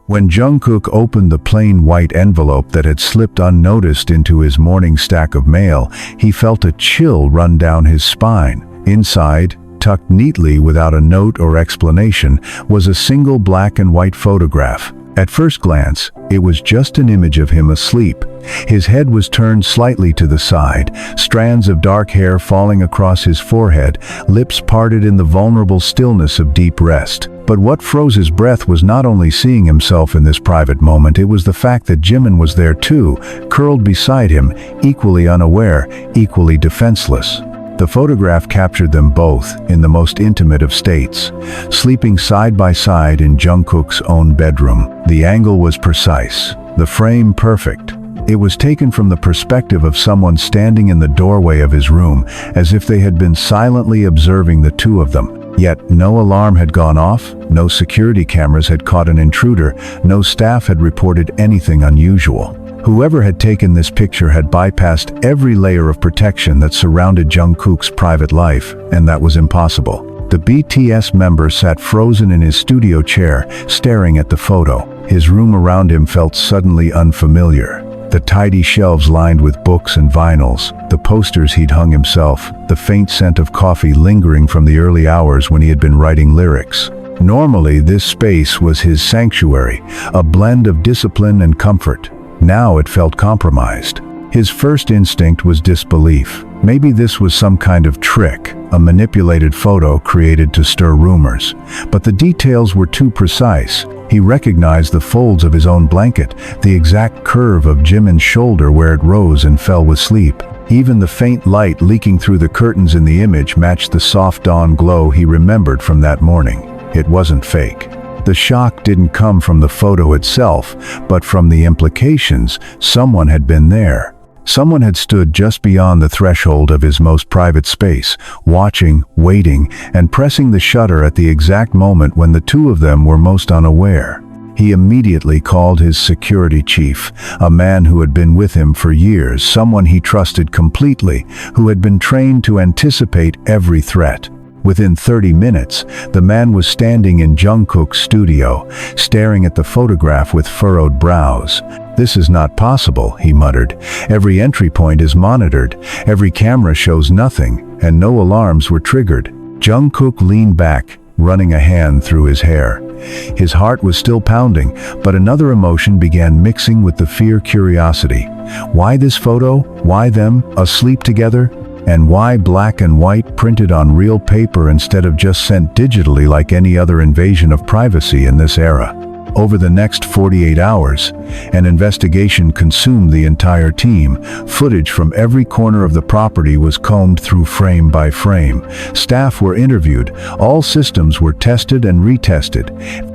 When Jungkook opened the plain white envelope that had slipped unnoticed into his morning stack of mail, he felt a chill run down his spine. Inside, tucked neatly without a note or explanation, was a single black and white photograph. At first glance, it was just an image of him asleep. His head was turned slightly to the side, strands of dark hair falling across his forehead, lips parted in the vulnerable stillness of deep rest. But what froze his breath was not only seeing himself in this private moment, it was the fact that Jimin was there too, curled beside him, equally unaware, equally defenseless. The photograph captured them both in the most intimate of states, sleeping side by side in Jungkook's own bedroom. The angle was precise, the frame perfect. It was taken from the perspective of someone standing in the doorway of his room, as if they had been silently observing the two of them. Yet no alarm had gone off, no security cameras had caught an intruder, no staff had reported anything unusual. Whoever had taken this picture had bypassed every layer of protection that surrounded Jungkook's private life, and that was impossible. The BTS member sat frozen in his studio chair, staring at the photo. His room around him felt suddenly unfamiliar. The tidy shelves lined with books and vinyls, the posters he'd hung himself, the faint scent of coffee lingering from the early hours when he had been writing lyrics. Normally, this space was his sanctuary, a blend of discipline and comfort. Now it felt compromised. His first instinct was disbelief. Maybe this was some kind of trick, a manipulated photo created to stir rumors. But the details were too precise. He recognized the folds of his own blanket, the exact curve of Jimin's shoulder where it rose and fell with sleep. Even the faint light leaking through the curtains in the image matched the soft dawn glow he remembered from that morning. It wasn't fake. The shock didn't come from the photo itself, but from the implications. Someone had been there. Someone had stood just beyond the threshold of his most private space, watching, waiting, and pressing the shutter at the exact moment when the two of them were most unaware. He immediately called his security chief, a man who had been with him for years, someone he trusted completely, who had been trained to anticipate every threat. Within 30 minutes, the man was standing in Jungkook's studio, staring at the photograph with furrowed brows. "This is not possible," he muttered. "Every entry point is monitored, every camera shows nothing, and no alarms were triggered." Jungkook leaned back, running a hand through his hair. His heart was still pounding, but another emotion began mixing with the fear-curiosity. Why this photo? Why them, asleep together? And why black and white printed on real paper instead of just sent digitally like any other invasion of privacy in this era? Over the next 48 hours, an investigation consumed the entire team. Footage from every corner of the property was combed through frame by frame. Staff were interviewed, all systems were tested and retested,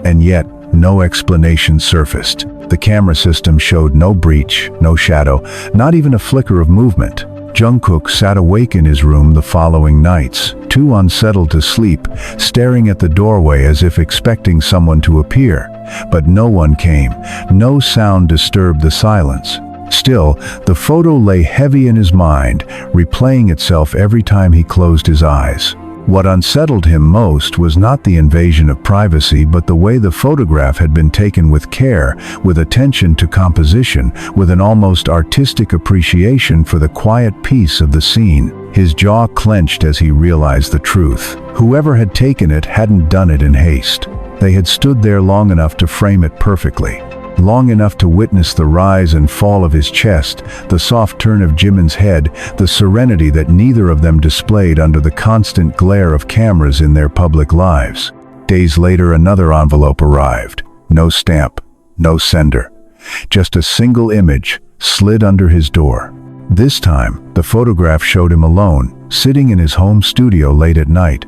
and yet no explanation surfaced. The camera system showed no breach, no shadow, not even a flicker of movement. Jungkook sat awake in his room the following nights, too unsettled to sleep, staring at the doorway as if expecting someone to appear. But no one came. No sound disturbed the silence. Still, the photo lay heavy in his mind, replaying itself every time he closed his eyes. What unsettled him most was not the invasion of privacy, but the way the photograph had been taken with care, with attention to composition, with an almost artistic appreciation for the quiet peace of the scene. His jaw clenched as he realized the truth. Whoever had taken it hadn't done it in haste. They had stood there long enough to frame it perfectly. Long enough to witness the rise and fall of his chest, the soft turn of Jimin's head, the serenity that neither of them displayed under the constant glare of cameras in their public lives. Days later, another envelope arrived. No stamp, no sender. Just a single image slid under his door. This time, the photograph showed him alone, sitting in his home studio late at night.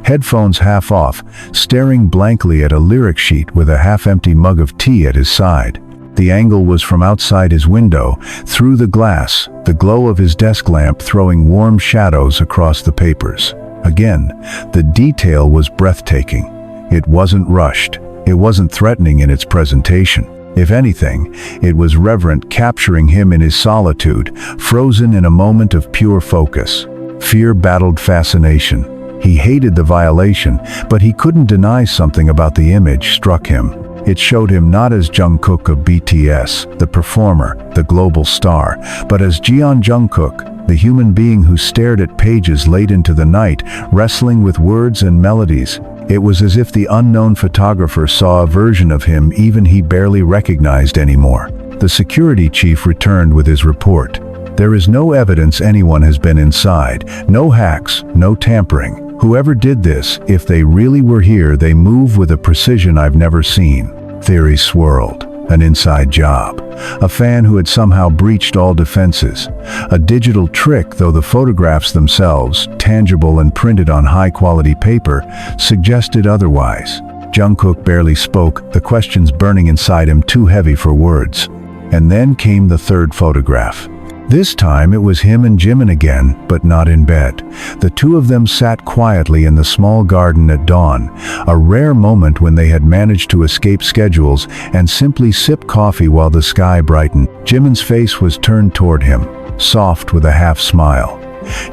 Headphones half off, staring blankly at a lyric sheet with a half-empty mug of tea at his side. The angle was from outside his window, through the glass, the glow of his desk lamp throwing warm shadows across the papers. Again, the detail was breathtaking. It wasn't rushed. It wasn't threatening in its presentation. If anything, it was reverent, capturing him in his solitude, frozen in a moment of pure focus. Fear battled fascination. He hated the violation, but he couldn't deny something about the image struck him. It showed him not as Jungkook of BTS, the performer, the global star, but as Jungkook, the human being who stared at pages late into the night, wrestling with words and melodies. It was as if the unknown photographer saw a version of him even he barely recognized anymore. The security chief returned with his report. There is no evidence anyone has been inside, no hacks, no tampering. Whoever did this, if they really were here, they move with a precision I've never seen. Theories swirled. An inside job. A fan who had somehow breached all defenses. A digital trick, though the photographs themselves, tangible and printed on high-quality paper, suggested otherwise. Jungkook barely spoke, the questions burning inside him too heavy for words. And then came the third photograph. This time it was him and Jimin again, but not in bed. The two of them sat quietly in the small garden at dawn, a rare moment when they had managed to escape schedules and simply sip coffee while the sky brightened. Jimin's face was turned toward him, soft with a half smile.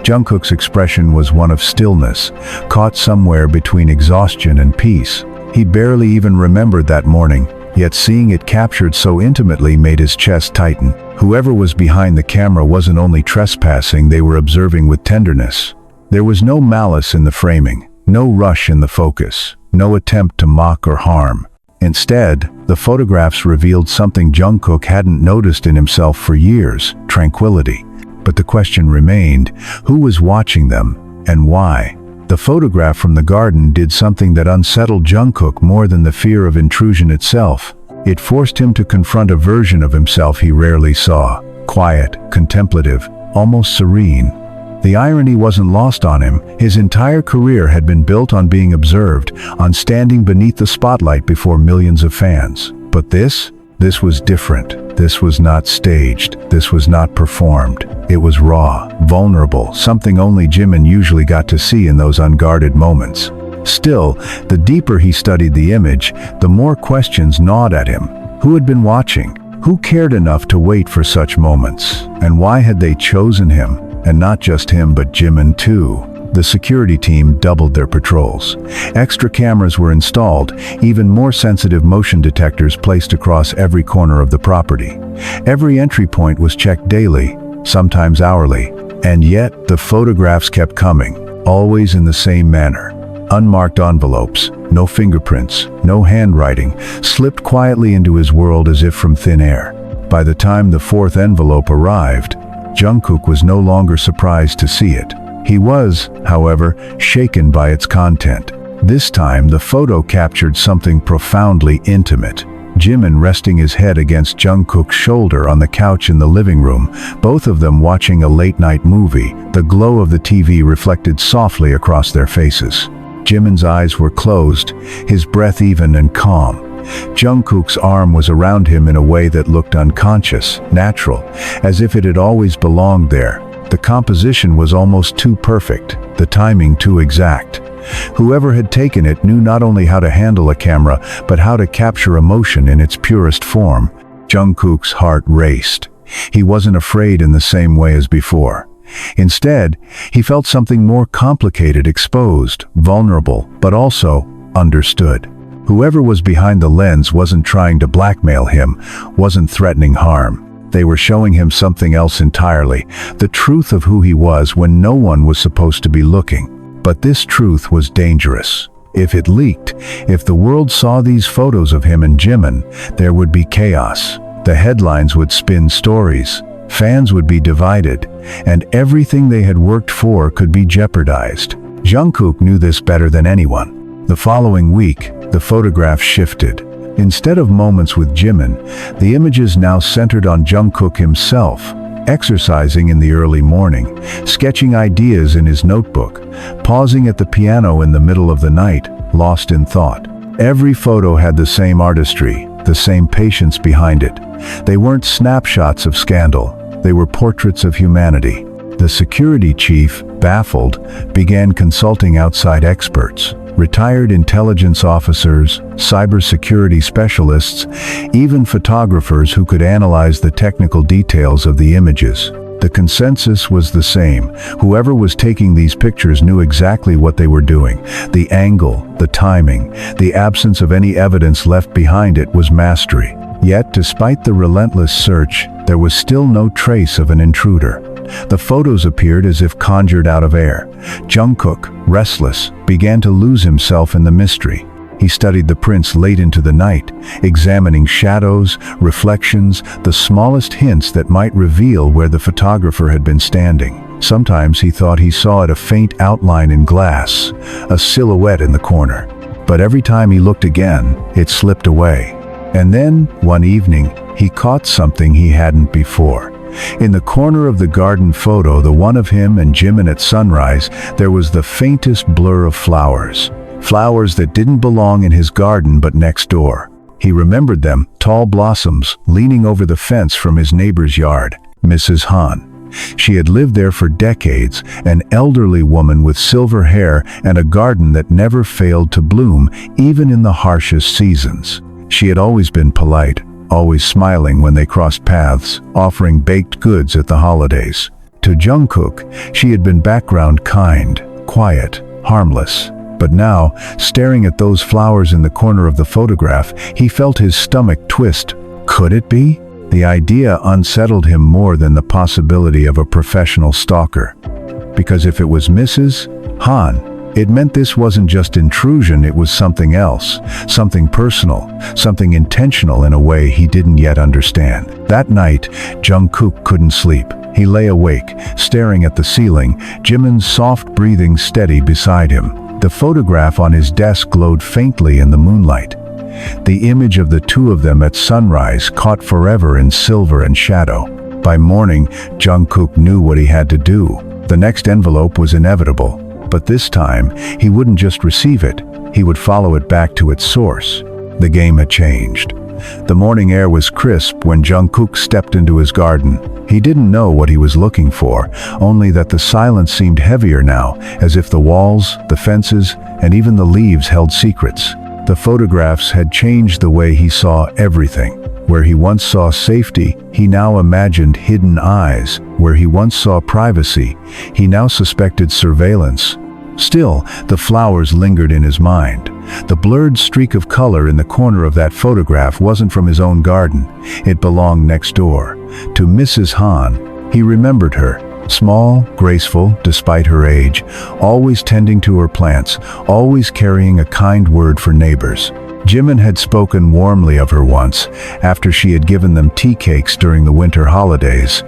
Jungkook's expression was one of stillness, caught somewhere between exhaustion and peace. He barely even remembered that morning, yet seeing it captured so intimately made his chest tighten. Whoever was behind the camera wasn't only trespassing, they were observing with tenderness. There was no malice in the framing, no rush in the focus, no attempt to mock or harm. Instead, the photographs revealed something Jungkook hadn't noticed in himself for years: tranquility. But the question remained, who was watching them, and why? The photograph from the garden did something that unsettled Jungkook more than the fear of intrusion itself. It forced him to confront a version of himself he rarely saw. Quiet, contemplative, almost serene. The irony wasn't lost on him. His entire career had been built on being observed, on standing beneath the spotlight before millions of fans. But this was different. This was not staged. This was not performed. It was raw, vulnerable, something only Jimin usually got to see in those unguarded moments. Still, the deeper he studied the image, the more questions gnawed at him. Who had been watching? Who cared enough to wait for such moments? And why had they chosen him? And not just him, but Jimin too. The security team doubled their patrols. Extra cameras were installed, even more sensitive motion detectors placed across every corner of the property. Every entry point was checked daily, sometimes hourly. And yet, the photographs kept coming, always in the same manner. Unmarked envelopes, no fingerprints, no handwriting, slipped quietly into his world as if from thin air. By the time the fourth envelope arrived, Jungkook was no longer surprised to see it. He was, however, shaken by its content. This time, the photo captured something profoundly intimate. Jimin resting his head against Jungkook's shoulder on the couch in the living room, both of them watching a late-night movie. The glow of the TV reflected softly across their faces. Jimin's eyes were closed, his breath even and calm. Jungkook's arm was around him in a way that looked unconscious, natural, as if it had always belonged there. The composition was almost too perfect, the timing too exact. Whoever had taken it knew not only how to handle a camera, but how to capture emotion in its purest form. Jungkook's heart raced. He wasn't afraid in the same way as before. Instead, he felt something more complicated, exposed, vulnerable, but also understood. Whoever was behind the lens wasn't trying to blackmail him, wasn't threatening harm. They were showing him something else entirely, the truth of who he was when no one was supposed to be looking. But this truth was dangerous. If it leaked, if the world saw these photos of him and Jimin, there would be chaos. The headlines would spin stories. Fans would be divided, and everything they had worked for could be jeopardized. Jungkook knew this better than anyone. The following week, the photographs shifted. Instead of moments with Jimin, the images now centered on Jungkook himself, exercising in the early morning, sketching ideas in his notebook, pausing at the piano in the middle of the night, lost in thought. Every photo had the same artistry, the same patience behind it. They weren't snapshots of scandal. They were portraits of humanity. The security chief, baffled, began consulting outside experts. Retired intelligence officers, cybersecurity specialists, even photographers who could analyze the technical details of the images. The consensus was the same. Whoever was taking these pictures knew exactly what they were doing. The angle, the timing, the absence of any evidence left behind it was mastery. Yet, despite the relentless search, there was still no trace of an intruder. The photos appeared as if conjured out of air. Jungkook, restless, began to lose himself in the mystery. He studied the prints late into the night, examining shadows, reflections, the smallest hints that might reveal where the photographer had been standing. Sometimes he thought he saw a faint outline in glass, a silhouette in the corner. But every time he looked again, it slipped away. And then, one evening, he caught something he hadn't before. In the corner of the garden photo, the one of him and Jimin at sunrise, there was the faintest blur of flowers. Flowers that didn't belong in his garden but next door. He remembered them, tall blossoms, leaning over the fence from his neighbor's yard, Mrs. Han. She had lived there for decades, an elderly woman with silver hair and a garden that never failed to bloom, even in the harshest seasons. She had always been polite, always smiling when they crossed paths, offering baked goods at the holidays. To Jungkook, she had been background kind, quiet, harmless. But now, staring at those flowers in the corner of the photograph, he felt his stomach twist. Could it be? The idea unsettled him more than the possibility of a professional stalker. Because if it was Mrs. Han, it meant this wasn't just intrusion, it was something else, something personal, something intentional in a way he didn't yet understand. That night, Jungkook couldn't sleep. He lay awake, staring at the ceiling, Jimin's soft breathing steady beside him. The photograph on his desk glowed faintly in the moonlight. The image of the two of them at sunrise caught forever in silver and shadow. By morning, Jungkook knew what he had to do. The next envelope was inevitable. But this time, he wouldn't just receive it, he would follow it back to its source. The game had changed. The morning air was crisp when Jungkook stepped into his garden. He didn't know what he was looking for, only that the silence seemed heavier now, as if the walls, the fences, and even the leaves held secrets. The photographs had changed the way he saw everything. Where he once saw safety, he now imagined hidden eyes. Where he once saw privacy, he now suspected surveillance. Still, the flowers lingered in his mind. The blurred streak of color in the corner of that photograph wasn't from his own garden. It belonged next door, to Mrs. Han. He remembered her, small, graceful, despite her age, always tending to her plants, always carrying a kind word for neighbors. Jimin had spoken warmly of her once, after she had given them tea cakes during the winter holidays.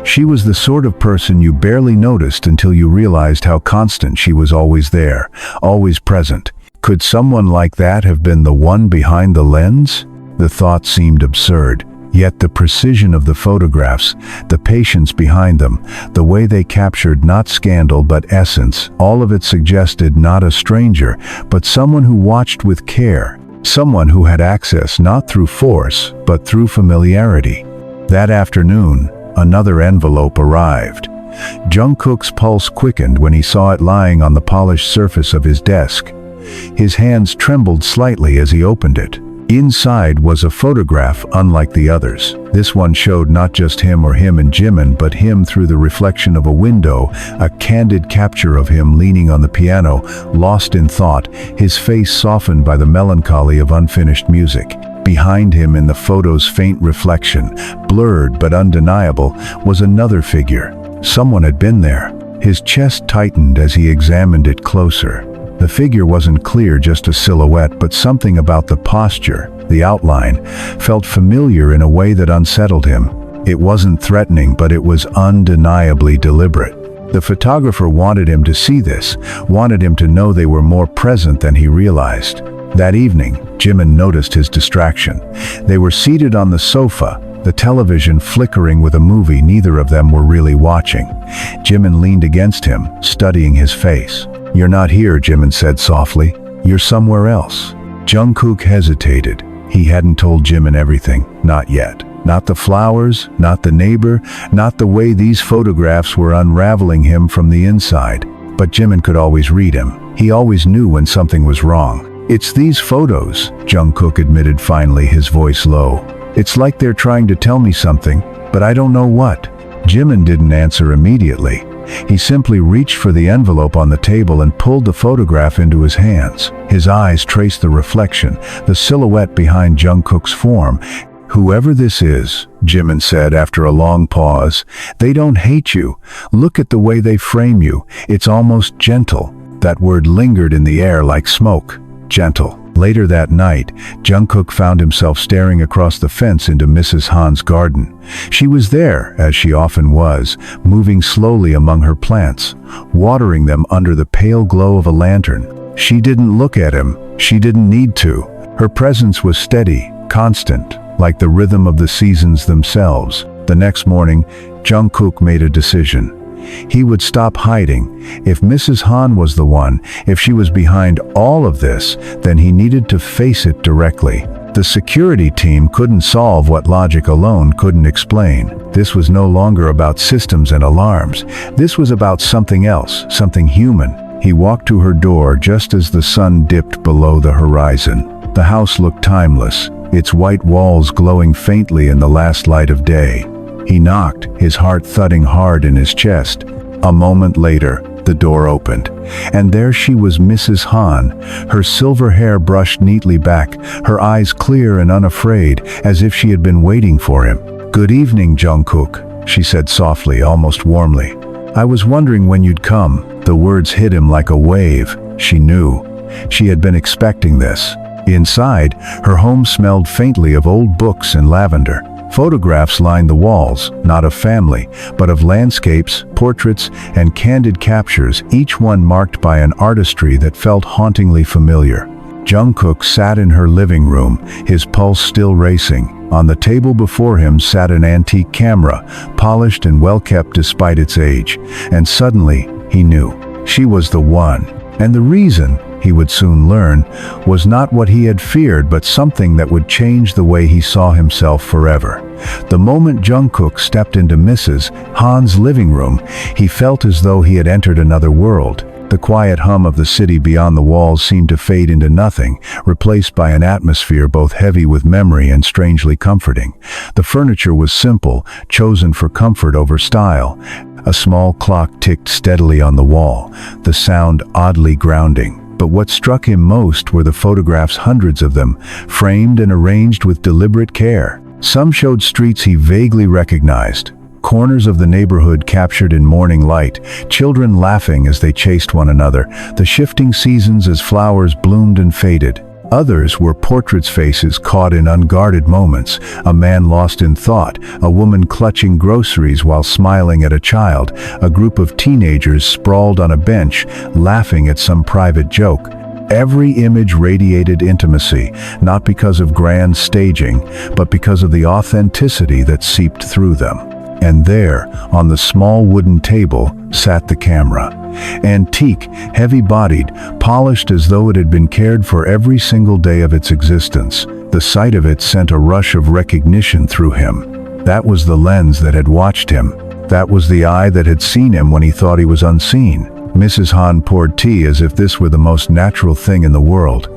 She was the sort of person you barely noticed until you realized how constant she was, always there, always present. Could someone like that have been the one behind the lens? The thought seemed absurd. Yet the precision of the photographs, the patience behind them, the way they captured not scandal but essence, all of it suggested not a stranger, but someone who watched with care. Someone who had access not through force, but through familiarity. That afternoon, another envelope arrived. Jungkook's pulse quickened when he saw it lying on the polished surface of his desk. His hands trembled slightly as he opened it. Inside was a photograph unlike the others. This one showed not just him or him and Jimin, but him through the reflection of a window, a candid capture of him leaning on the piano, lost in thought, his face softened by the melancholy of unfinished music. Behind him, in the photo's faint reflection, blurred but undeniable, was another figure. Someone had been there. His chest tightened as he examined it closer. The figure wasn't clear, just a silhouette, but something about the posture, the outline, felt familiar in a way that unsettled him. It wasn't threatening, but it was undeniably deliberate. The photographer wanted him to see this, wanted him to know they were more present than he realized. That evening, Jimin noticed his distraction. They were seated on the sofa, the television flickering with a movie neither of them were really watching. Jimin leaned against him, studying his face. "You're not here," Jimin said softly. "You're somewhere else." Jungkook hesitated. He hadn't told Jimin everything, not yet. Not the flowers, not the neighbor, not the way these photographs were unraveling him from the inside. But Jimin could always read him. He always knew when something was wrong. "It's these photos," Jungkook admitted finally, his voice low. "It's like they're trying to tell me something, but I don't know what." Jimin didn't answer immediately. He simply reached for the envelope on the table and pulled the photograph into his hands. His eyes traced the reflection, the silhouette behind Jungkook's form. "Whoever this is," Jimin said after a long pause, "they don't hate you. Look at the way they frame you. It's almost gentle." That word lingered in the air like smoke. Gentle. Later that night, Jungkook found himself staring across the fence into Mrs. Han's garden. She was there, as she often was, moving slowly among her plants, watering them under the pale glow of a lantern. She didn't look at him. She didn't need to. Her presence was steady, constant, like the rhythm of the seasons themselves. The next morning, Jungkook made a decision. He would stop hiding. If Mrs. Han was the one, if she was behind all of this, then he needed to face it directly. The security team couldn't solve what logic alone couldn't explain. This was no longer about systems and alarms. This was about something else, something human. He walked to her door just as the sun dipped below the horizon. The house looked timeless, its white walls glowing faintly in the last light of day. He knocked, his heart thudding hard in his chest. A moment later, the door opened, and there she was, Mrs. Han, her silver hair brushed neatly back, her eyes clear and unafraid, as if she had been waiting for him. "Good evening, Jungkook," she said softly, almost warmly. "I was wondering when you'd come." The words hit him like a wave. She knew. She had been expecting this. Inside, her home smelled faintly of old books and lavender. Photographs lined the walls, not of family, but of landscapes, portraits, and candid captures, each one marked by an artistry that felt hauntingly familiar. Jungkook sat in her living room, his pulse still racing. On the table before him sat an antique camera, polished and well-kept despite its age. And suddenly, he knew. She was the one. And the reason, he would soon learn, was not what he had feared, but something that would change the way he saw himself forever. The moment Jungkook stepped into Mrs. Han's living room, he felt as though he had entered another world. The quiet hum of the city beyond the walls seemed to fade into nothing, replaced by an atmosphere both heavy with memory and strangely comforting. The furniture was simple, chosen for comfort over style. A small clock ticked steadily on the wall, the sound oddly grounding. But what struck him most were the photographs, hundreds of them, framed and arranged with deliberate care. Some showed streets he vaguely recognized, corners of the neighborhood captured in morning light, children laughing as they chased one another, the shifting seasons as flowers bloomed and faded. Others were portraits, faces caught in unguarded moments, a man lost in thought, a woman clutching groceries while smiling at a child, a group of teenagers sprawled on a bench, laughing at some private joke. Every image radiated intimacy, not because of grand staging, but because of the authenticity that seeped through them. And there, on the small wooden table, sat the camera. Antique, heavy-bodied, polished as though it had been cared for every single day of its existence. The sight of it sent a rush of recognition through him. That was the lens that had watched him. That was the eye that had seen him when he thought he was unseen. Mrs. Han poured tea as if this were the most natural thing in the world.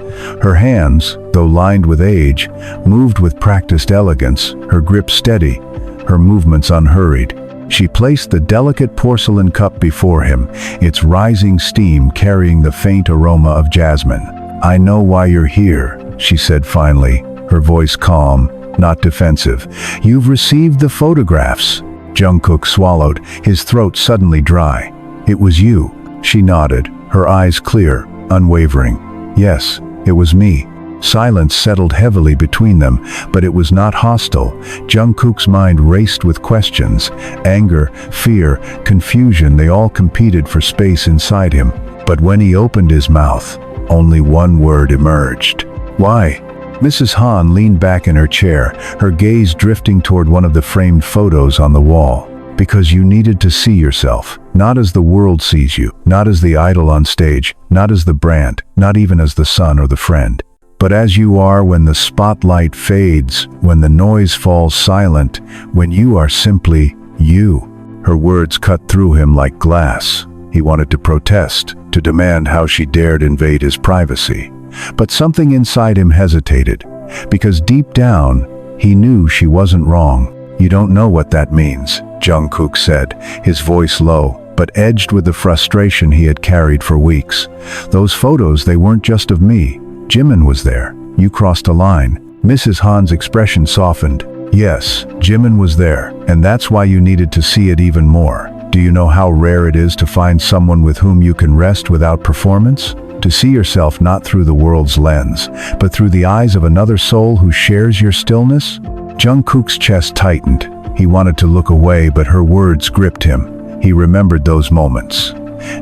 Her hands, though lined with age, moved with practiced elegance, her grip steady, her movements unhurried. She placed the delicate porcelain cup before him, its rising steam carrying the faint aroma of jasmine. "I know why you're here," she said finally, her voice calm, not defensive. "You've received the photographs." Jungkook swallowed, his throat suddenly dry. "It was you." She nodded, her eyes clear, unwavering. "Yes, it was me." Silence settled heavily between them, but it was not hostile. Jungkook's mind raced with questions. Anger, fear, confusion, they all competed for space inside him. But when he opened his mouth, only one word emerged. "Why?" Mrs. Han leaned back in her chair, her gaze drifting toward one of the framed photos on the wall. "Because you needed to see yourself, not as the world sees you, not as the idol on stage, not as the brand, not even as the son or the friend, but as you are when the spotlight fades, when the noise falls silent, when you are simply you." Her words cut through him like glass. He wanted to protest, to demand how she dared invade his privacy. But something inside him hesitated, because deep down, he knew she wasn't wrong. "You don't know what that means," Jungkook said, his voice low, but edged with the frustration he had carried for weeks. Those photos, they weren't just of me. Jimin was there. You crossed a line. Mrs. Han's expression softened. Yes, Jimin was there, and that's why you needed to see it even more. Do you know how rare it is to find someone with whom you can rest without performance? To see yourself not through the world's lens, but through the eyes of another soul who shares your stillness? Jungkook's chest tightened. He wanted to look away, but her words gripped him. He remembered those moments.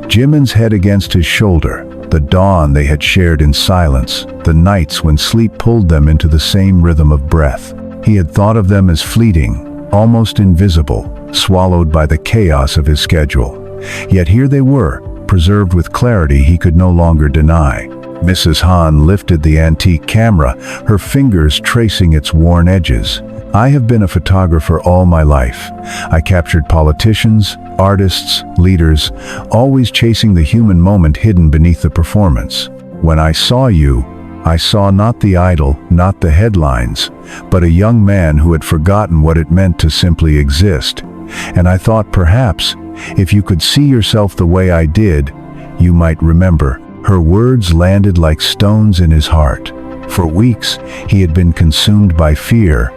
Jimin's head against his shoulder, the dawn they had shared in silence, the nights when sleep pulled them into the same rhythm of breath. He had thought of them as fleeting, almost invisible, swallowed by the chaos of his schedule. Yet here they were, preserved with clarity he could no longer deny. Mrs. Han lifted the antique camera, her fingers tracing its worn edges. I have been a photographer all my life. I captured politicians, artists, leaders, always chasing the human moment hidden beneath the performance. When I saw you, I saw not the idol, not the headlines, but a young man who had forgotten what it meant to simply exist. And I thought perhaps, if you could see yourself the way I did, you might remember. Her words landed like stones in his heart. For weeks, he had been consumed by fear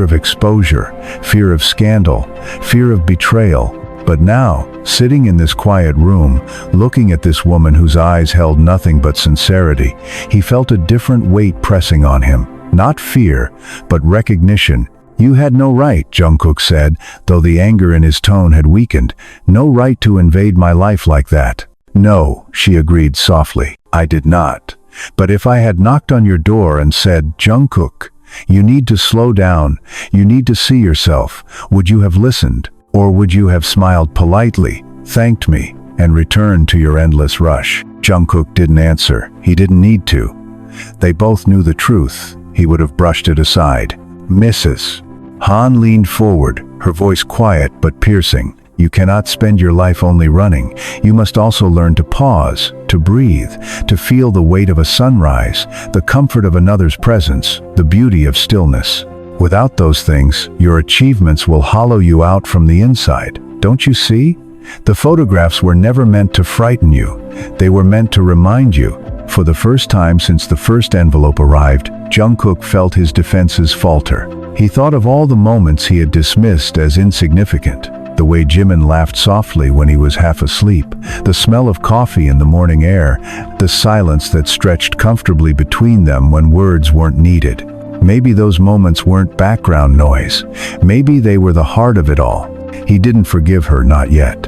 of exposure, fear of scandal, fear of betrayal. But now, sitting in this quiet room, looking at this woman whose eyes held nothing but sincerity, he felt a different weight pressing on him. Not fear, but recognition. You had no right, Jungkook said, though the anger in his tone had weakened. No right to invade my life like that. No, she agreed softly. I did not. But if I had knocked on your door and said, Jungkook, you need to slow down, you need to see yourself, would you have listened? Or would you have smiled politely, thanked me, and returned to your endless rush? Jungkook didn't answer. He didn't need to. They both knew the truth. He would have brushed it aside. Mrs. Han leaned forward, her voice quiet but piercing. You cannot spend your life only running. You must also learn to pause, to breathe, to feel the weight of a sunrise, the comfort of another's presence, the beauty of stillness. Without those things, your achievements will hollow you out from the inside. Don't you see? The photographs were never meant to frighten you. They were meant to remind you. For the first time since the first envelope arrived, Jungkook felt his defenses falter. He thought of all the moments he had dismissed as insignificant. The way Jimin laughed softly when he was half asleep, the smell of coffee in the morning air, the silence that stretched comfortably between them when words weren't needed. Maybe those moments weren't background noise. Maybe they were the heart of it all. He didn't forgive her, not yet.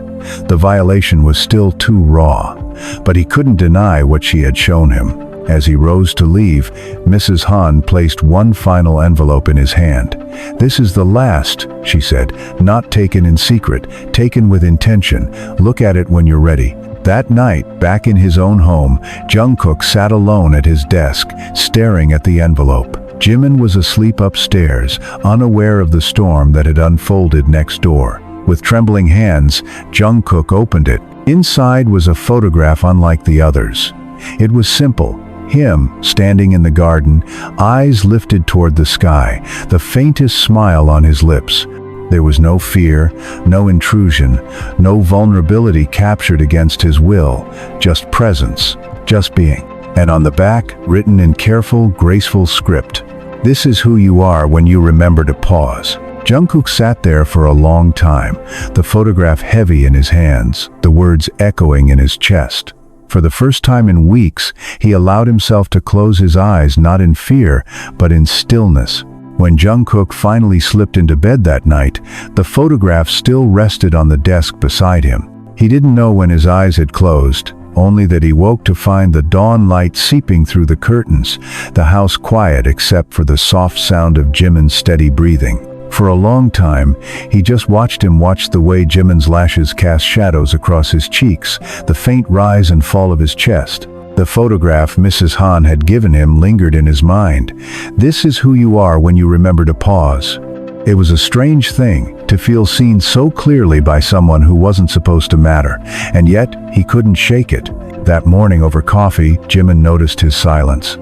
The violation was still too raw, but he couldn't deny what she had shown him. As he rose to leave, Mrs. Han placed one final envelope in his hand. This is the last, she said, not taken in secret, taken with intention. Look at it when you're ready. That night, back in his own home, Jungkook sat alone at his desk, staring at the envelope. Jimin was asleep upstairs, unaware of the storm that had unfolded next door. With trembling hands, Jungkook opened it. Inside was a photograph unlike the others. It was simple. Him, standing in the garden, eyes lifted toward the sky, the faintest smile on his lips. There was no fear, no intrusion, no vulnerability captured against his will, just presence, just being. And on the back, written in careful, graceful script, "This is who you are when you remember to pause." Jungkook sat there for a long time, the photograph heavy in his hands, the words echoing in his chest. For the first time in weeks, he allowed himself to close his eyes not in fear, but in stillness. When Jungkook finally slipped into bed that night, the photograph still rested on the desk beside him. He didn't know when his eyes had closed, only that he woke to find the dawn light seeping through the curtains, the house quiet except for the soft sound of Jimin's steady breathing. For a long time, he just watched the way Jimin's lashes cast shadows across his cheeks, the faint rise and fall of his chest. The photograph Mrs. Han had given him lingered in his mind. This is who you are when you remember to pause. It was a strange thing to feel seen so clearly by someone who wasn't supposed to matter, and yet he couldn't shake it. That morning over coffee, Jimin noticed his silence.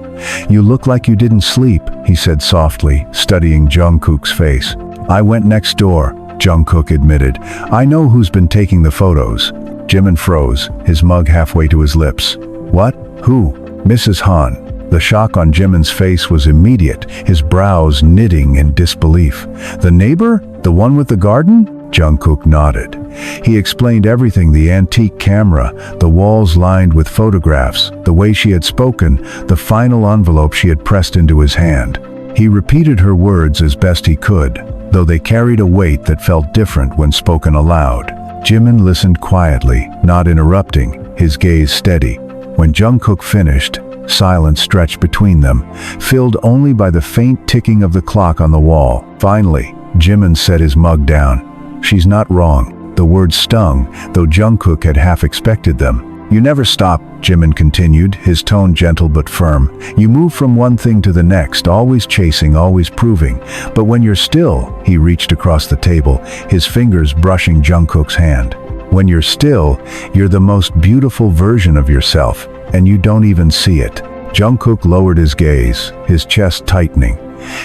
"You look like you didn't sleep," he said softly, studying Jungkook's face. "I went next door," Jungkook admitted. "I know who's been taking the photos." Jimin froze, his mug halfway to his lips. "What? Who?" "Mrs. Han." The shock on Jimin's face was immediate, his brows knitting in disbelief. "The neighbor? The one with the garden?" Jungkook nodded. He explained everything: the antique camera, the walls lined with photographs, the way she had spoken, the final envelope she had pressed into his hand. He repeated her words as best he could, though they carried a weight that felt different when spoken aloud. Jimin listened quietly, not interrupting, his gaze steady. When Jungkook finished, silence stretched between them, filled only by the faint ticking of the clock on the wall. Finally, Jimin set his mug down. "She's not wrong." The words stung, though Jungkook had half expected them. "You never stop," Jimin continued, his tone gentle but firm. "You move from one thing to the next, always chasing, always proving. But when you're still," he reached across the table, his fingers brushing Jungkook's hand. "When you're still, you're the most beautiful version of yourself, and you don't even see it." Jungkook lowered his gaze, his chest tightening.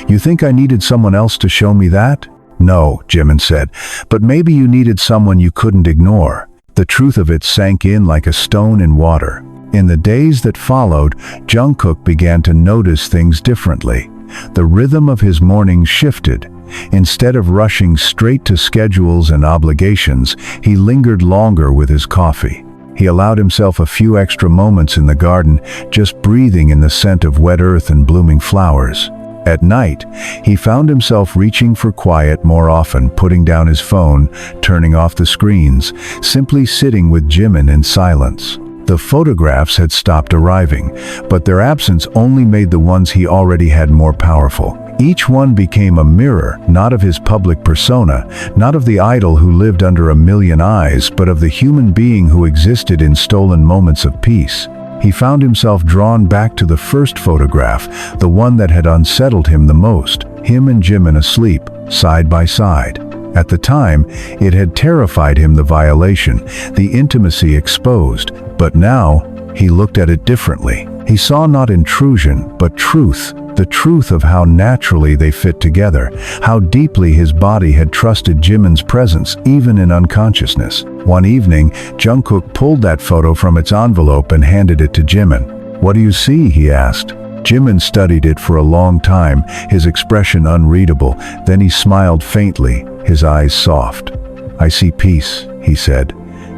"You think I needed someone else to show me that?" "No," Jimin said, "but maybe you needed someone you couldn't ignore." The truth of it sank in like a stone in water. In the days that followed, Jungkook began to notice things differently. The rhythm of his mornings shifted. Instead of rushing straight to schedules and obligations, he lingered longer with his coffee. He allowed himself a few extra moments in the garden, just breathing in the scent of wet earth and blooming flowers. At night, he found himself reaching for quiet more often, putting down his phone, turning off the screens, simply sitting with Jimin in silence. The photographs had stopped arriving, but their absence only made the ones he already had more powerful. Each one became a mirror, not of his public persona, not of the idol who lived under a million eyes, but of the human being who existed in stolen moments of peace. He found himself drawn back to the first photograph, the one that had unsettled him the most, him and Jimin asleep, side by side. At the time, it had terrified him, the violation, the intimacy exposed, but now, he looked at it differently. He saw not intrusion, but truth, the truth of how naturally they fit together, how deeply his body had trusted Jimin's presence, even in unconsciousness. One evening, Jungkook pulled that photo from its envelope and handed it to Jimin. "What do you see?" he asked. Jimin studied it for a long time, his expression unreadable. Then he smiled faintly, his eyes soft. "I see peace," he said,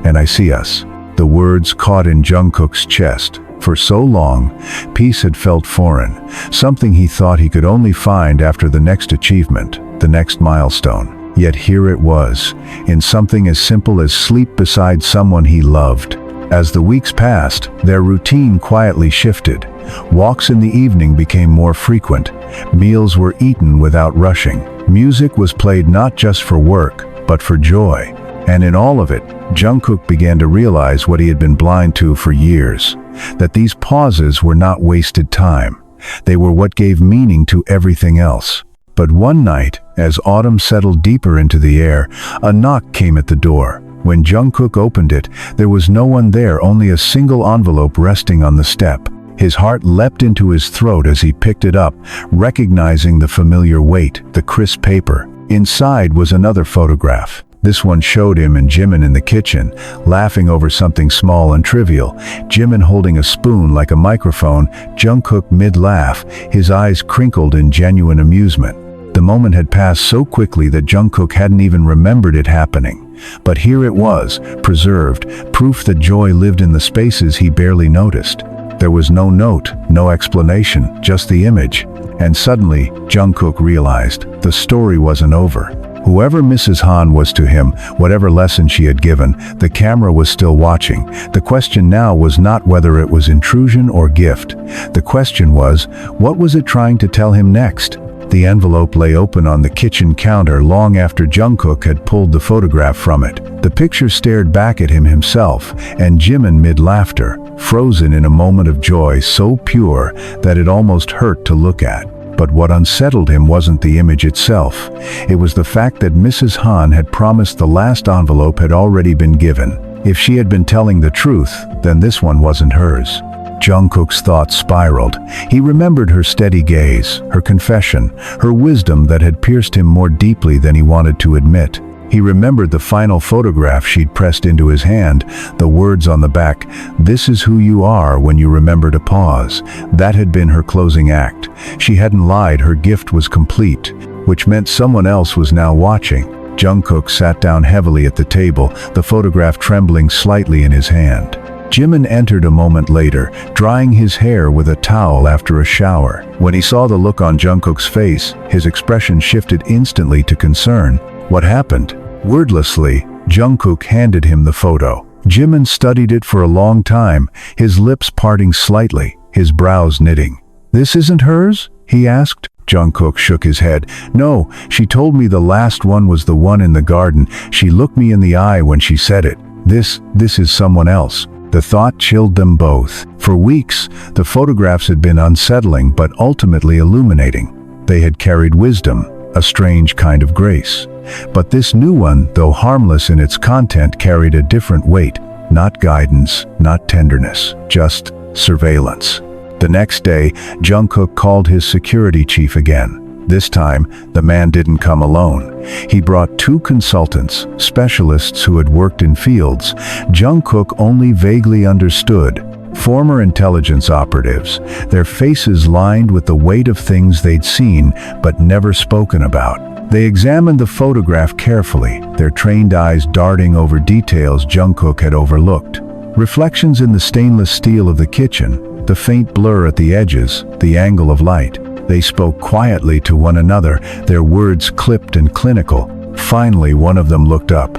"and I see us." The words caught in Jungkook's chest. For so long, peace had felt foreign, something he thought he could only find after the next achievement, the next milestone. Yet here it was, in something as simple as sleep beside someone he loved. As the weeks passed, their routine quietly shifted. Walks in the evening became more frequent. Meals were eaten without rushing. Music was played not just for work, but for joy. And in all of it, Jungkook began to realize what he had been blind to for years, that these pauses were not wasted time. They were what gave meaning to everything else. But one night, as autumn settled deeper into the air, a knock came at the door. When Jungkook opened it, there was no one there, only a single envelope resting on the step. His heart leapt into his throat as he picked it up, recognizing the familiar weight, the crisp paper. Inside was another photograph. This one showed him and Jimin in the kitchen, laughing over something small and trivial. Jimin holding a spoon like a microphone, Jungkook mid-laugh, his eyes crinkled in genuine amusement. The moment had passed so quickly that Jungkook hadn't even remembered it happening. But here it was, preserved, proof that joy lived in the spaces he barely noticed. There was no note, no explanation, just the image. And suddenly, Jungkook realized, the story wasn't over. Whoever Mrs. Han was to him, whatever lesson she had given, the camera was still watching. The question now was not whether it was intrusion or gift. The question was, what was it trying to tell him next? The envelope lay open on the kitchen counter long after Jungkook had pulled the photograph from it. The picture stared back at him himself, and Jimin mid-laughter, frozen in a moment of joy so pure that it almost hurt to look at. But what unsettled him wasn't the image itself. It was the fact that Mrs. Han had promised the last envelope had already been given. If she had been telling the truth, then this one wasn't hers. Jungkook's thoughts spiraled. He remembered her steady gaze, her confession, her wisdom that had pierced him more deeply than he wanted to admit. He remembered the final photograph she'd pressed into his hand, the words on the back, "This is who you are when you remember to pause." That had been her closing act. She hadn't lied, her gift was complete, which meant someone else was now watching. Jungkook sat down heavily at the table, the photograph trembling slightly in his hand. Jimin entered a moment later, drying his hair with a towel after a shower. When he saw the look on Jungkook's face, his expression shifted instantly to concern. "What happened?" Wordlessly, Jungkook handed him the photo. Jimin studied it for a long time, his lips parting slightly, his brows knitting. "This isn't hers?" he asked. Jungkook shook his head. "No, she told me the last one was the one in the garden. She looked me in the eye when she said it. This is someone else." The thought chilled them both. For weeks, the photographs had been unsettling but ultimately illuminating. They had carried wisdom, a strange kind of grace. But this new one, though harmless in its content, carried a different weight. Not guidance, not tenderness, just surveillance. The next day, Jungkook called his security chief again. This time, the man didn't come alone. He brought 2 consultants, specialists who had worked in fields Jungkook only vaguely understood. Former intelligence operatives, their faces lined with the weight of things they'd seen but never spoken about. They examined the photograph carefully, their trained eyes darting over details Jungkook had overlooked. Reflections in the stainless steel of the kitchen, the faint blur at the edges, the angle of light. They spoke quietly to one another, their words clipped and clinical. Finally, one of them looked up.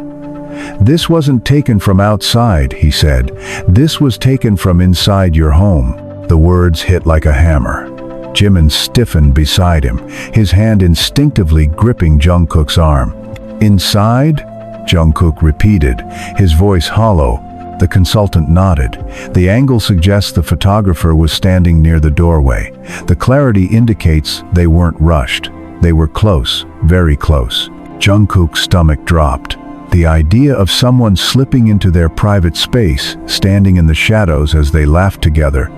"This wasn't taken from outside," he said. "This was taken from inside your home." The words hit like a hammer. Jimin stiffened beside him, his hand instinctively gripping Jungkook's arm. "Inside?" Jungkook repeated, his voice hollow. The consultant nodded. The angle suggests the photographer was standing near the doorway. The clarity indicates they weren't rushed. They were close, very close. Jungkook's stomach dropped. The idea of someone slipping into their private space, standing in the shadows as they laughed together,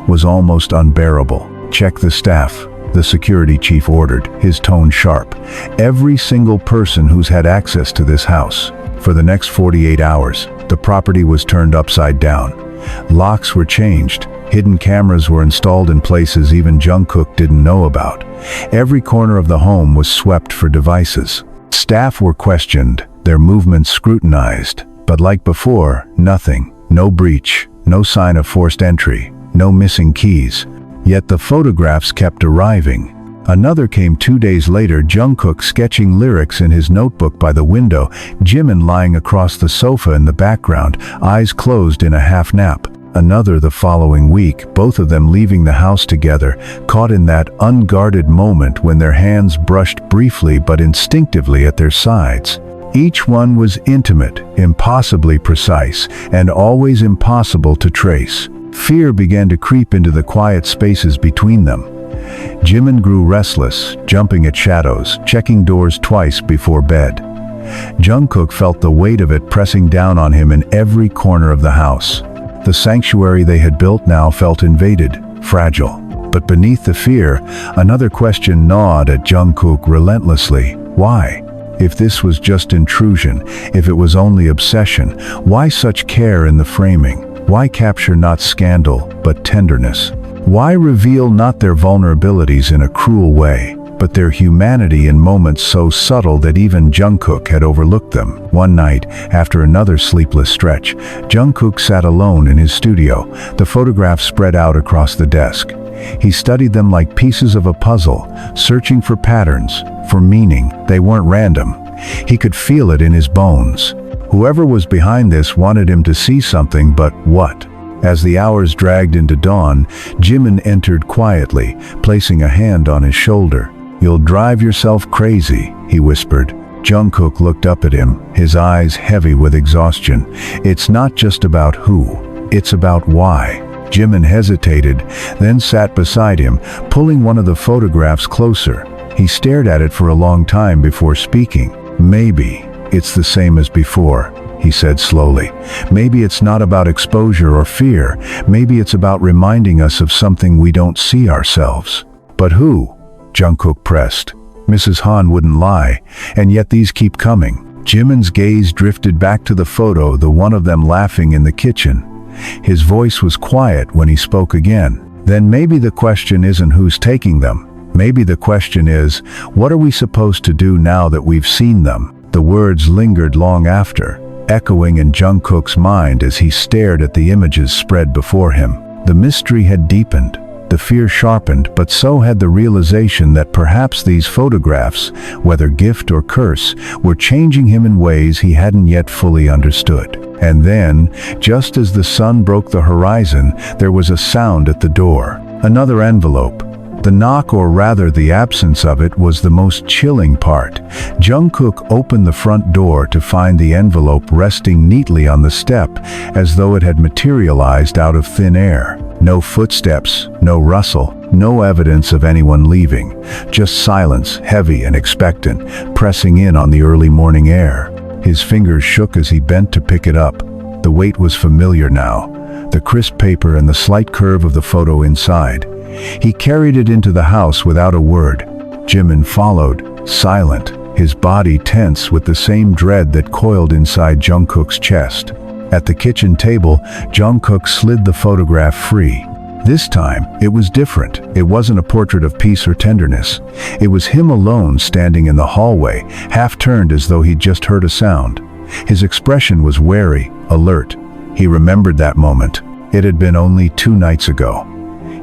was almost unbearable. "Check the staff," the security chief ordered, his tone sharp. "Every single person who's had access to this house." For the next 48 hours, the property was turned upside down. Locks were changed. Hidden cameras were installed in places even Jungkook didn't know about. Every corner of the home was swept for devices. Staff were questioned, their movements scrutinized. But like before, nothing. No breach, no sign of forced entry, no missing keys. Yet the photographs kept arriving. Another came 2 days later, Jungkook sketching lyrics in his notebook by the window, Jimin lying across the sofa in the background, eyes closed in a half-nap. Another the following week, both of them leaving the house together, caught in that unguarded moment when their hands brushed briefly but instinctively at their sides. Each one was intimate, impossibly precise, and always impossible to trace. Fear began to creep into the quiet spaces between them. Jimin grew restless, jumping at shadows, checking doors twice before bed. Jungkook felt the weight of it pressing down on him in every corner of the house. The sanctuary they had built now felt invaded, fragile. But beneath the fear, another question gnawed at Jungkook relentlessly. Why? If this was just intrusion, if it was only obsession, why such care in the framing? Why capture not scandal, but tenderness? Why reveal not their vulnerabilities in a cruel way, but their humanity in moments so subtle that even Jungkook had overlooked them? One night, after another sleepless stretch, Jungkook sat alone in his studio, the photographs spread out across the desk. He studied them like pieces of a puzzle, searching for patterns, for meaning. They weren't random. He could feel it in his bones. Whoever was behind this wanted him to see something, but what? As the hours dragged into dawn, Jimin entered quietly, placing a hand on his shoulder. "You'll drive yourself crazy," he whispered. Jungkook looked up at him, his eyes heavy with exhaustion. "It's not just about who, it's about why." Jimin hesitated, then sat beside him, pulling one of the photographs closer. He stared at it for a long time before speaking. "Maybe it's the same as before," he said slowly. "Maybe it's not about exposure or fear. Maybe it's about reminding us of something we don't see ourselves." "But who?" Jungkook pressed. "Mrs. Han wouldn't lie, and yet these keep coming. Jimin's gaze drifted back to the photo, the one of them laughing in the kitchen. His voice was quiet when he spoke again. Then maybe the question isn't who's taking them. Maybe the question is, what are we supposed to do now that we've seen them? The words lingered long after, echoing in Jungkook's mind as he stared at the images spread before him. The mystery had deepened, the fear sharpened, but so had the realization that perhaps these photographs, whether gift or curse, were changing him in ways he hadn't yet fully understood. And then, just as the sun broke the horizon, there was a sound at the door. Another envelope. The knock, or rather the absence of it, was the most chilling part. Jungkook opened the front door to find the envelope resting neatly on the step, as though it had materialized out of thin air. No footsteps, no rustle, no evidence of anyone leaving. Just silence, heavy and expectant, pressing in on the early morning air. His fingers shook as he bent to pick it up. The weight was familiar now, the crisp paper and the slight curve of the photo inside. He carried it into the house without a word. Jimin followed, silent, his body tense with the same dread that coiled inside Jungkook's chest. At the kitchen table, Jungkook slid the photograph free. This time, it was different. It wasn't a portrait of peace or tenderness. It was him alone standing in the hallway, half turned as though he'd just heard a sound. His expression was wary, alert. He remembered that moment. It had been only 2 nights ago.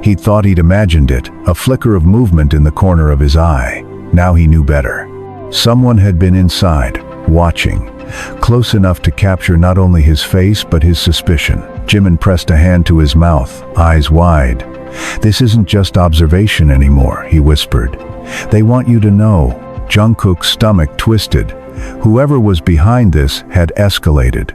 He thought he'd imagined it, a flicker of movement in the corner of his eye. Now he knew better. Someone had been inside, watching, close enough to capture not only his face but his suspicion. Jimin pressed a hand to his mouth, eyes wide. "This isn't just observation anymore," he whispered. "They want you to know." Jungkook's stomach twisted. Whoever was behind this had escalated.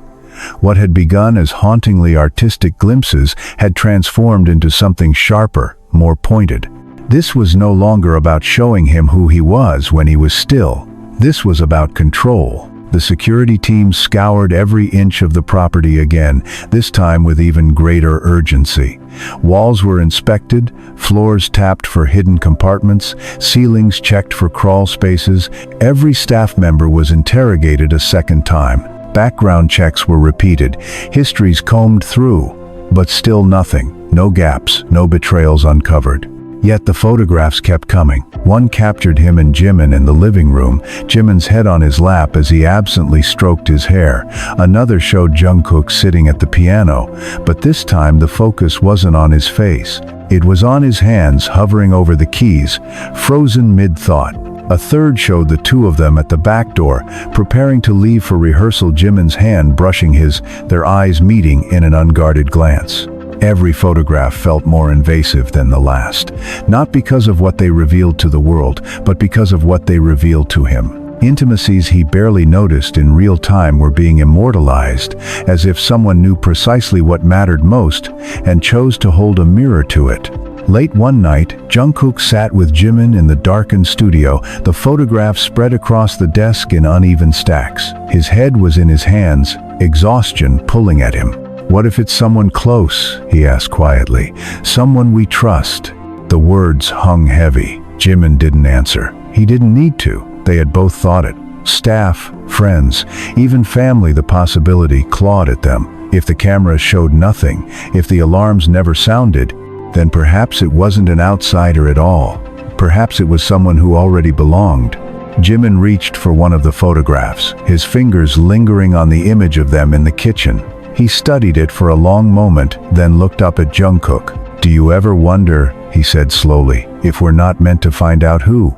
What had begun as hauntingly artistic glimpses had transformed into something sharper, more pointed. This was no longer about showing him who he was when he was still. This was about control. The security team scoured every inch of the property again, this time with even greater urgency. Walls were inspected, floors tapped for hidden compartments, ceilings checked for crawl spaces. Every staff member was interrogated a second time. Background checks were repeated, histories combed through, but still nothing. No gaps, no betrayals uncovered. Yet the photographs kept coming. One captured him and Jimin in the living room, Jimin's head on his lap as he absently stroked his hair. Another showed Jungkook sitting at the piano, but this time the focus wasn't on his face. It was on his hands hovering over the keys, frozen mid-thought. A third showed the two of them at the back door, preparing to leave for rehearsal, Jimin's hand brushing his, their eyes meeting in an unguarded glance. Every photograph felt more invasive than the last, not because of what they revealed to the world, but because of what they revealed to him. Intimacies he barely noticed in real time were being immortalized, as if someone knew precisely what mattered most and chose to hold a mirror to it. Late one night, Jungkook sat with Jimin in the darkened studio, the photographs spread across the desk in uneven stacks. His head was in his hands, exhaustion pulling at him. "What if it's someone close?" he asked quietly. "Someone we trust." The words hung heavy. Jimin didn't answer. He didn't need to. They had both thought it. Staff, friends, even family, the possibility clawed at them. If the cameras showed nothing, if the alarms never sounded, then perhaps it wasn't an outsider at all. Perhaps it was someone who already belonged. Jimin reached for one of the photographs, his fingers lingering on the image of them in the kitchen. He studied it for a long moment, then looked up at Jungkook. "Do you ever wonder," he said slowly, "if we're not meant to find out who?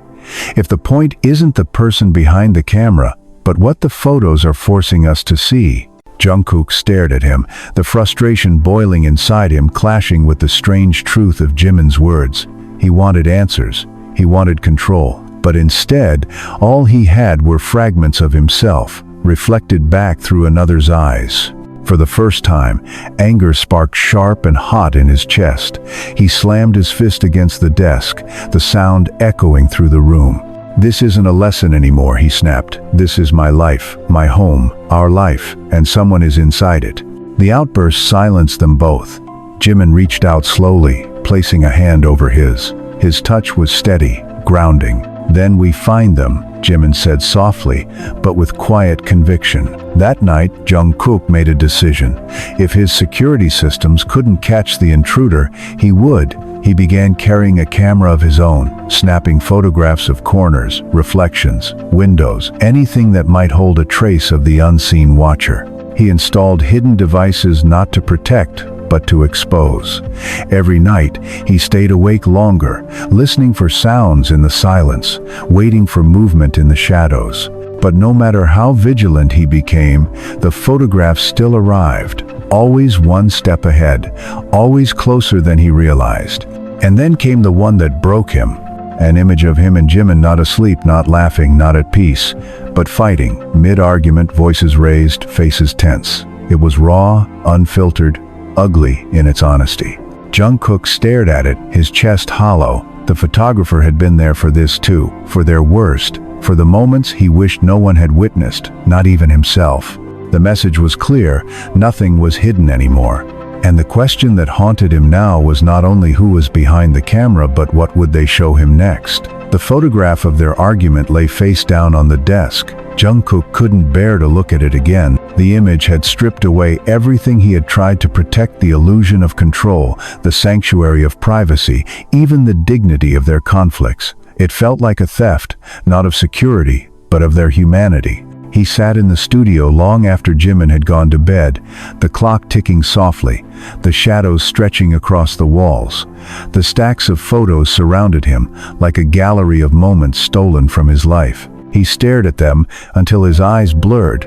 If the point isn't the person behind the camera, but what the photos are forcing us to see?" Jungkook stared at him, the frustration boiling inside him clashing with the strange truth of Jimin's words. He wanted answers. He wanted control. But instead, all he had were fragments of himself, reflected back through another's eyes. For the first time, anger sparked sharp and hot in his chest. He slammed his fist against the desk, the sound echoing through the room. "This isn't a lesson anymore," he snapped. "This is my life, my home, our life, and someone is inside it." The outburst silenced them both. Jimin reached out slowly, placing a hand over his. His touch was steady, grounding. Then we find them, Jimin said softly, but with quiet conviction. That night, Jungkook made a decision. If his security systems couldn't catch the intruder, he would. He began carrying a camera of his own, snapping photographs of corners, reflections, windows, anything that might hold a trace of the unseen watcher. He installed hidden devices not to protect, but to expose. Every night, he stayed awake longer, listening for sounds in the silence, waiting for movement in the shadows. But no matter how vigilant he became, the photographs still arrived, always one step ahead, always closer than he realized. And then came the one that broke him, an image of him and Jimin not asleep, not laughing, not at peace, but fighting, mid-argument, voices raised, faces tense. It was raw, unfiltered, ugly in its honesty. Jungkook stared at it, his chest hollow. The photographer had been there for this too, for their worst, for the moments he wished no one had witnessed, not even himself. The message was clear, nothing was hidden anymore. And the question that haunted him now was not only who was behind the camera, but what would they show him next. The photograph of their argument lay face down on the desk. Jungkook couldn't bear to look at it again. The image had stripped away everything he had tried to protect: the illusion of control, the sanctuary of privacy, even the dignity of their conflicts. It felt like a theft, not of security, but of their humanity. He sat in the studio long after Jimin had gone to bed, the clock ticking softly, the shadows stretching across the walls. The stacks of photos surrounded him, like a gallery of moments stolen from his life. He stared at them until his eyes blurred,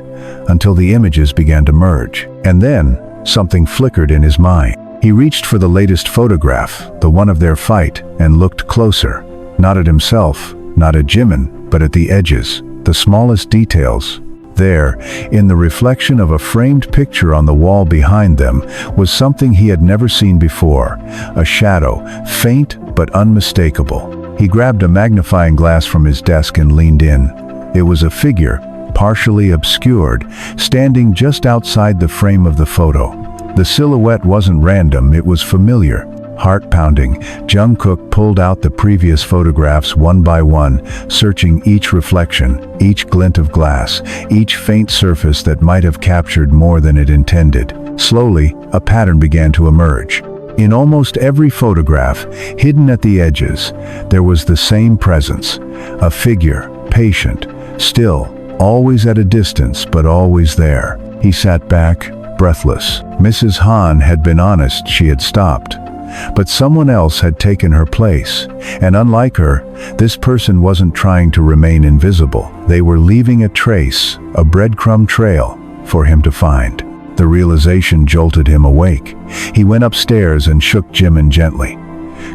until the images began to merge. And then, something flickered in his mind. He reached for the latest photograph, the one of their fight, and looked closer. Not at himself, not at Jimin, but at the edges, the smallest details. There, in the reflection of a framed picture on the wall behind them, was something he had never seen before, a shadow, faint but unmistakable. He grabbed a magnifying glass from his desk and leaned in. It was a figure, partially obscured, standing just outside the frame of the photo. The silhouette wasn't random, it was familiar. Heart-pounding, Jungkook pulled out the previous photographs one by one, searching each reflection, each glint of glass, each faint surface that might have captured more than it intended. Slowly, a pattern began to emerge. In almost every photograph, hidden at the edges, there was the same presence. A figure, patient, still, always at a distance, but always there. He sat back, breathless. Mrs. Han had been honest, she had stopped. But someone else had taken her place, and unlike her, this person wasn't trying to remain invisible. They were leaving a trace, a breadcrumb trail, for him to find. The realization jolted him awake. He went upstairs and shook Jimin gently.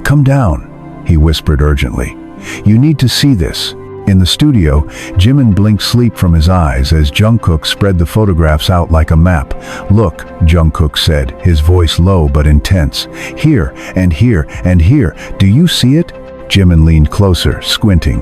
"Come down," he whispered urgently. "You need to see this." In the studio, Jimin blinked sleep from his eyes as Jungkook spread the photographs out like a map. "Look," Jungkook said, his voice low but intense. "Here, and here, and here. Do you see it?" Jimin leaned closer, squinting.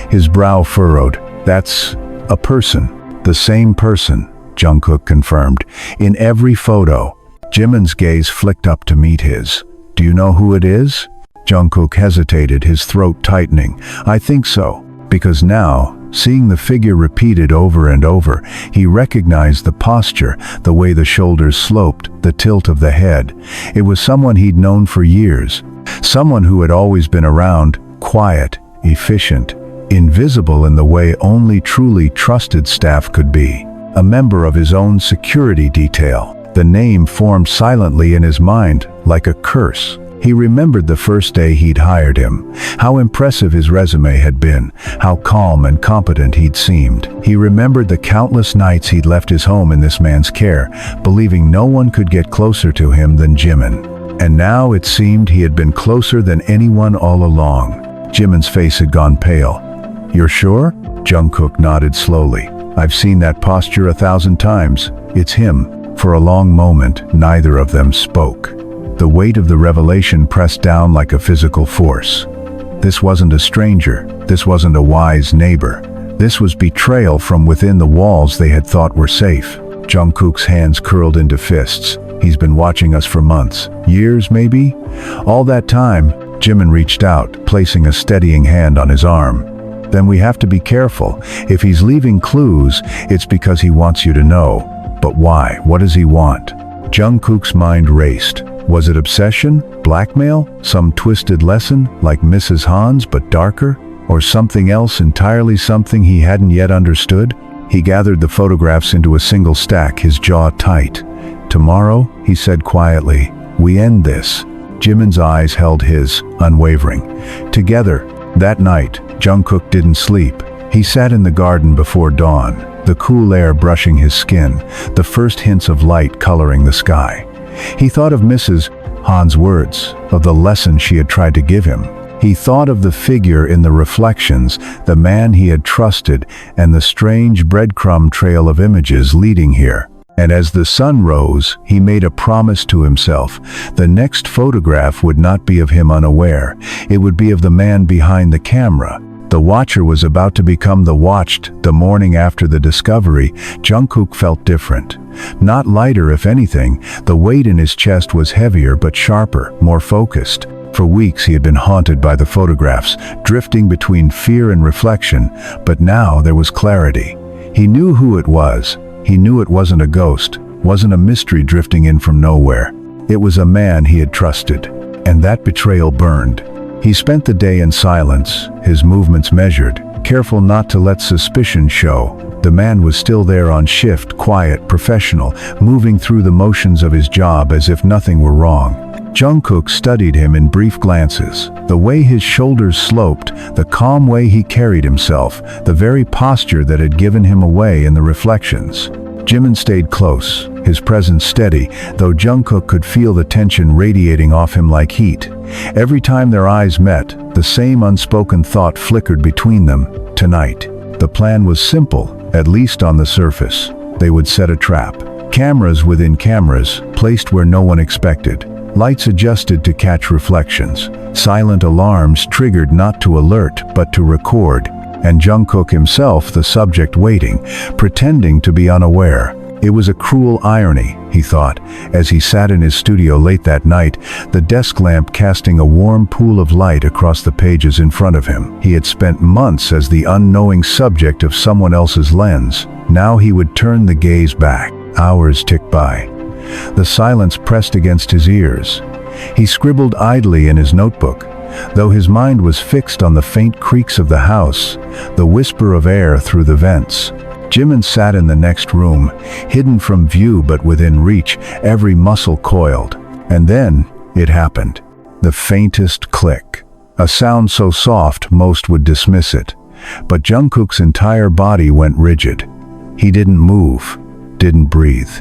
His brow furrowed. "That's a person." "The same person," Jungkook confirmed. "In every photo." Jimin's gaze flicked up to meet his. "Do you know who it is?" Jungkook hesitated, his throat tightening. "I think so." Because now, seeing the figure repeated over and over, he recognized the posture, the way the shoulders sloped, the tilt of the head. It was someone he'd known for years. Someone who had always been around, quiet, efficient, invisible in the way only truly trusted staff could be. A member of his own security detail. The name formed silently in his mind, like a curse. He remembered the first day he'd hired him, how impressive his resume had been, how calm and competent he'd seemed. He remembered the countless nights he'd left his home in this man's care, believing no one could get closer to him than Jimin. And now it seemed he had been closer than anyone all along. Jimin's face had gone pale. "You're sure?" Jungkook nodded slowly. "I've seen that posture 1,000 times. It's him." For a long moment, neither of them spoke. The weight of the revelation pressed down like a physical force. This wasn't a stranger. This wasn't a wise neighbor. This was betrayal from within the walls they had thought were safe. Jungkook's hands curled into fists. "He's been watching us for months. Years, maybe?" All that time, Jimin reached out, placing a steadying hand on his arm. Then we have to be careful. If he's leaving clues, it's because he wants you to know. But why? What does he want? Jungkook's mind raced. Was it obsession? Blackmail? Some twisted lesson, like Mrs. Han's, but darker? Or something else entirely, something he hadn't yet understood? He gathered the photographs into a single stack, his jaw tight. "Tomorrow," he said quietly, "we end this." Jimin's eyes held his, unwavering. Together, that night, Jungkook didn't sleep. He sat in the garden before dawn, the cool air brushing his skin, the first hints of light coloring the sky. He thought of Mrs. Han's words, of the lesson she had tried to give him. He thought of the figure in the reflections, the man he had trusted, and the strange breadcrumb trail of images leading here. And as the sun rose, he made a promise to himself. The next photograph would not be of him unaware. It would be of the man behind the camera. The watcher was about to become the watched. The morning after the discovery, Jungkook felt different. Not lighter, if anything. The weight in his chest was heavier but sharper, more focused. For weeks he had been haunted by the photographs, drifting between fear and reflection, but now there was clarity. He knew who it was. He knew it wasn't a ghost, wasn't a mystery drifting in from nowhere. It was a man he had trusted, and that betrayal burned. He spent the day in silence, his movements measured, careful not to let suspicion show. The man was still there on shift, quiet, professional, moving through the motions of his job as if nothing were wrong. Jungkook studied him in brief glances. The way his shoulders sloped, the calm way he carried himself, the very posture that had given him away in the reflections. Jimin stayed close, his presence steady, though Jungkook could feel the tension radiating off him like heat. Every time their eyes met, the same unspoken thought flickered between them. Tonight. The plan was simple, at least on the surface. They would set a trap. Cameras within cameras, placed where no one expected. Lights adjusted to catch reflections. Silent alarms triggered not to alert, but to record. And Jungkook himself, the subject, waiting, pretending to be unaware. It was a cruel irony, he thought, as he sat in his studio late that night, the desk lamp casting a warm pool of light across the pages in front of him. He had spent months as the unknowing subject of someone else's lens. Now he would turn the gaze back. Hours ticked by. The silence pressed against his ears. He scribbled idly in his notebook, though his mind was fixed on the faint creaks of the house, the whisper of air through the vents. Jimin sat in the next room, hidden from view but within reach, every muscle coiled. And then, it happened. The faintest click. A sound so soft most would dismiss it. But Jungkook's entire body went rigid. He didn't move, didn't breathe.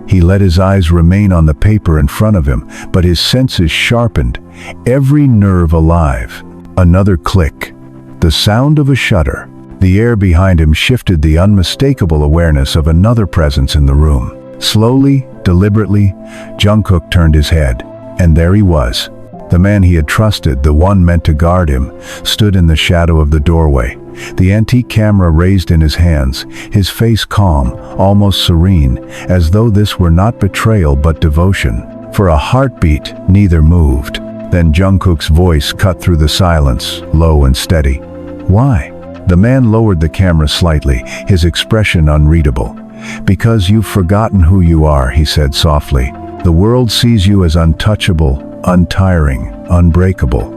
He let his eyes remain on the paper in front of him, but his senses sharpened, every nerve alive. Another click. The sound of a shutter. The air behind him shifted, the unmistakable awareness of another presence in the room. Slowly, deliberately, Jungkook turned his head, and there he was. The man he had trusted, the one meant to guard him, stood in the shadow of the doorway. The antique camera raised in his hands, his face calm, almost serene, as though this were not betrayal but devotion. For a heartbeat, neither moved. Then Jungkook's voice cut through the silence, low and steady. "Why?" The man lowered the camera slightly, his expression unreadable. "Because you've forgotten who you are," he said softly. "The world sees you as untouchable, untiring, unbreakable.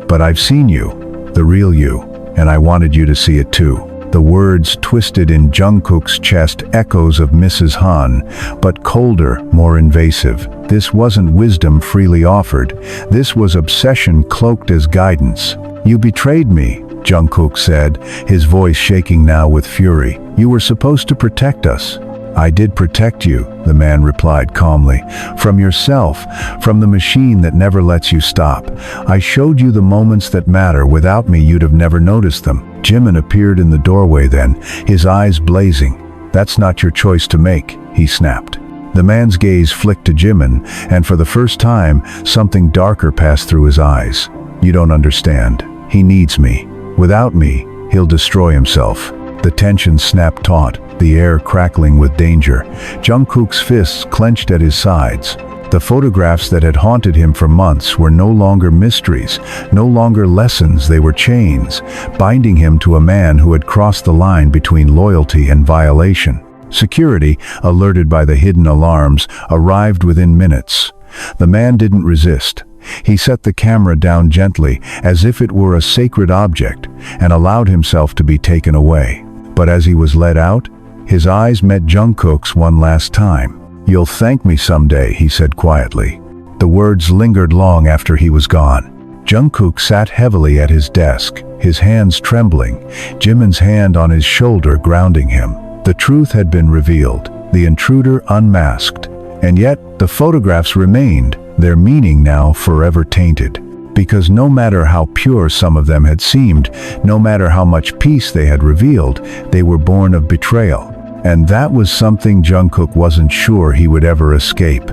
But I've seen you, the real you, and I wanted you to see it too." The words twisted in Jungkook's chest, echoes of Mrs. Han, but colder, more invasive. This wasn't wisdom freely offered. This was obsession cloaked as guidance. "You betrayed me," Jungkook said, his voice shaking now with fury. "You were supposed to protect us." "I did protect you," the man replied calmly. "From yourself, from the machine that never lets you stop. I showed you the moments that matter. Without me, you'd have never noticed them." Jimin appeared in the doorway then, his eyes blazing. "That's not your choice to make," he snapped. The man's gaze flicked to Jimin, and for the first time, something darker passed through his eyes. "You don't understand. He needs me. Without me, he'll destroy himself." The tension snapped taut, the air crackling with danger. Jungkook's fists clenched at his sides. The photographs that had haunted him for months were no longer mysteries, no longer lessons, they were chains, binding him to a man who had crossed the line between loyalty and violation. Security, alerted by the hidden alarms, arrived within minutes. The man didn't resist. He set the camera down gently, as if it were a sacred object, and allowed himself to be taken away. But as he was led out, his eyes met Jungkook's one last time. "You'll thank me someday," he said quietly. The words lingered long after he was gone. Jungkook sat heavily at his desk, his hands trembling, Jimin's hand on his shoulder grounding him. The truth had been revealed, the intruder unmasked. And yet, the photographs remained, their meaning now forever tainted. Because no matter how pure some of them had seemed, no matter how much peace they had revealed, they were born of betrayal. And that was something Jungkook wasn't sure he would ever escape.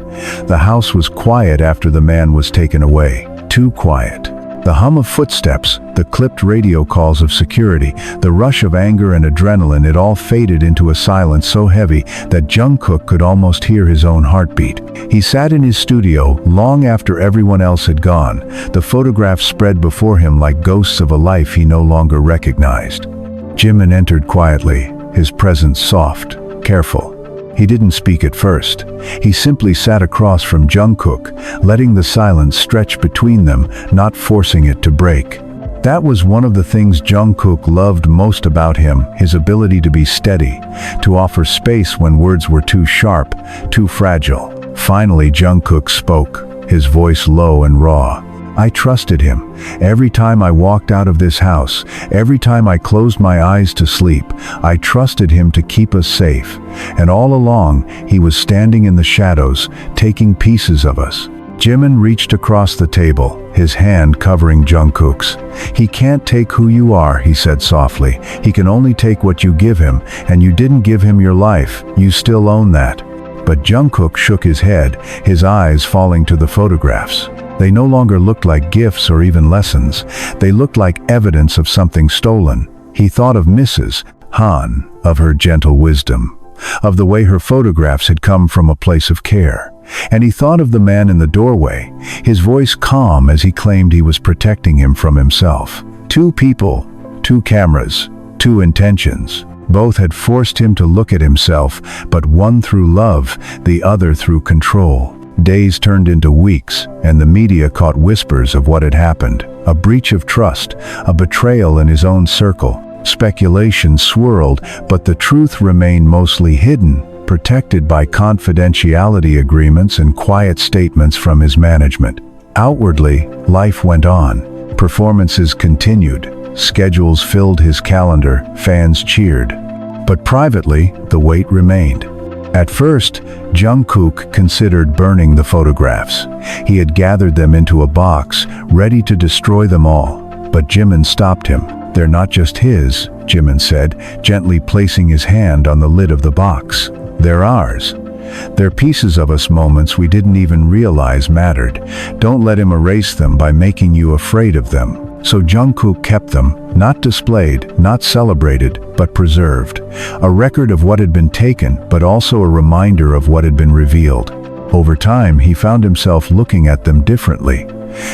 The house was quiet after the man was taken away. Too quiet. The hum of footsteps, the clipped radio calls of security, the rush of anger and adrenaline, it all faded into a silence so heavy that Jungkook could almost hear his own heartbeat. He sat in his studio long after everyone else had gone. The photographs spread before him like ghosts of a life he no longer recognized. Jimin entered quietly, his presence soft, careful. He didn't speak at first. He simply sat across from Jungkook, letting the silence stretch between them, not forcing it to break. That was one of the things Jungkook loved most about him, his ability to be steady, to offer space when words were too sharp, too fragile. Finally, Jungkook spoke, his voice low and raw. I trusted him. Every time I walked out of this house, every time I closed my eyes to sleep, I trusted him to keep us safe. And all along, he was standing in the shadows, taking pieces of us. Jimin reached across the table, his hand covering Jungkook's. He can't take who you are, he said softly. He can only take what you give him, and you didn't give him your life. You still own that. But Jungkook shook his head, his eyes falling to the photographs. They no longer looked like gifts or even lessons. They looked like evidence of something stolen. He thought of Mrs. Han, of her gentle wisdom, of the way her photographs had come from a place of care. And he thought of the man in the doorway, his voice calm as he claimed he was protecting him from himself. Two people, two cameras, two intentions. Both had forced him to look at himself, but one through love, the other through control. Days turned into weeks, and the media caught whispers of what had happened. A breach of trust, a betrayal in his own circle. Speculation swirled, but the truth remained mostly hidden, protected by confidentiality agreements and quiet statements from his management. Outwardly, life went on. Performances continued. Schedules filled his calendar, fans cheered. But privately, the weight remained. At first, Jungkook considered burning the photographs. He had gathered them into a box, ready to destroy them all. But Jimin stopped him. They're not just his, Jimin said, gently placing his hand on the lid of the box. They're ours. They're pieces of us, moments we didn't even realize mattered. Don't let him erase them by making you afraid of them. So Jungkook kept them, not displayed, not celebrated, but preserved. A record of what had been taken, but also a reminder of what had been revealed. Over time, he found himself looking at them differently.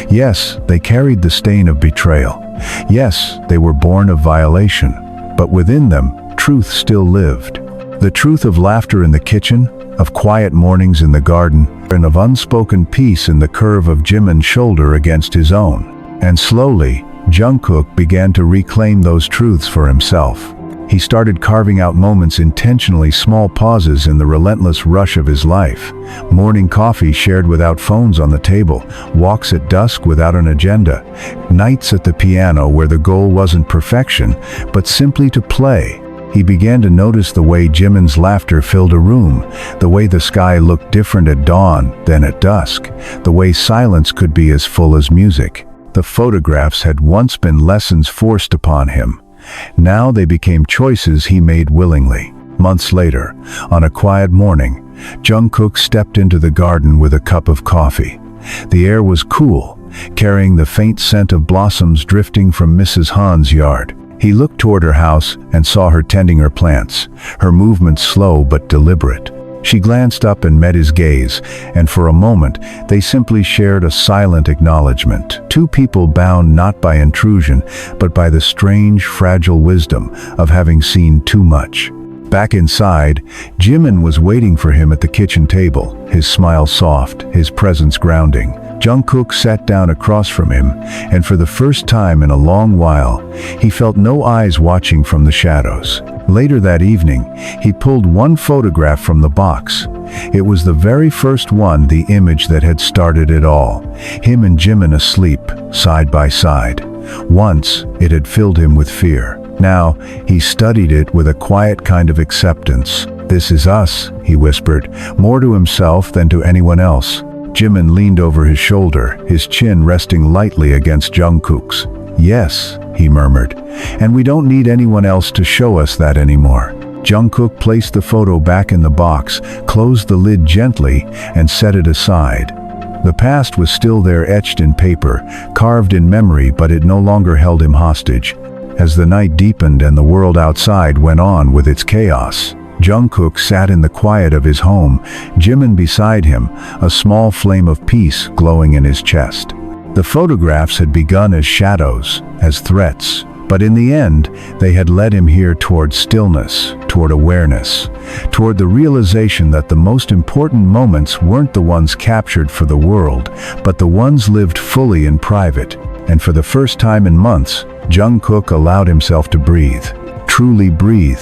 Yes, they carried the stain of betrayal. Yes, they were born of violation. But within them, truth still lived. The truth of laughter in the kitchen, of quiet mornings in the garden, and of unspoken peace in the curve of Jimin's shoulder against his own. And slowly, Jungkook began to reclaim those truths for himself. He started carving out moments, intentionally small pauses in the relentless rush of his life. Morning coffee shared without phones on the table, walks at dusk without an agenda, nights at the piano where the goal wasn't perfection, but simply to play. He began to notice the way Jimin's laughter filled a room, the way the sky looked different at dawn than at dusk, the way silence could be as full as music. The photographs had once been lessons forced upon him. Now they became choices he made willingly. Months later, on a quiet morning, Jungkook stepped into the garden with a cup of coffee. The air was cool, carrying the faint scent of blossoms drifting from Mrs. Han's yard. He looked toward her house and saw her tending her plants, her movements slow but deliberate. She glanced up and met his gaze, and for a moment, they simply shared a silent acknowledgement. Two people bound not by intrusion, but by the strange, fragile wisdom of having seen too much. Back inside, Jimin was waiting for him at the kitchen table, his smile soft, his presence grounding. Jungkook sat down across from him, and for the first time in a long while, he felt no eyes watching from the shadows. Later that evening, he pulled one photograph from the box. It was the very first one, the image that had started it all. Him and Jimin asleep, side by side. Once, it had filled him with fear. Now, he studied it with a quiet kind of acceptance. "This is us," he whispered, more to himself than to anyone else. Jimin leaned over his shoulder, his chin resting lightly against Jungkook's. "Yes," he murmured, "and we don't need anyone else to show us that anymore." Jungkook placed the photo back in the box, closed the lid gently, and set it aside. The past was still there, etched in paper, carved in memory, but it no longer held him hostage. As the night deepened and the world outside went on with its chaos, Jungkook sat in the quiet of his home, Jimin beside him, a small flame of peace glowing in his chest. The photographs had begun as shadows, as threats, but in the end, they had led him here toward stillness, toward awareness, toward the realization that the most important moments weren't the ones captured for the world, but the ones lived fully in private. And for the first time in months, Jungkook allowed himself to breathe, truly breathe.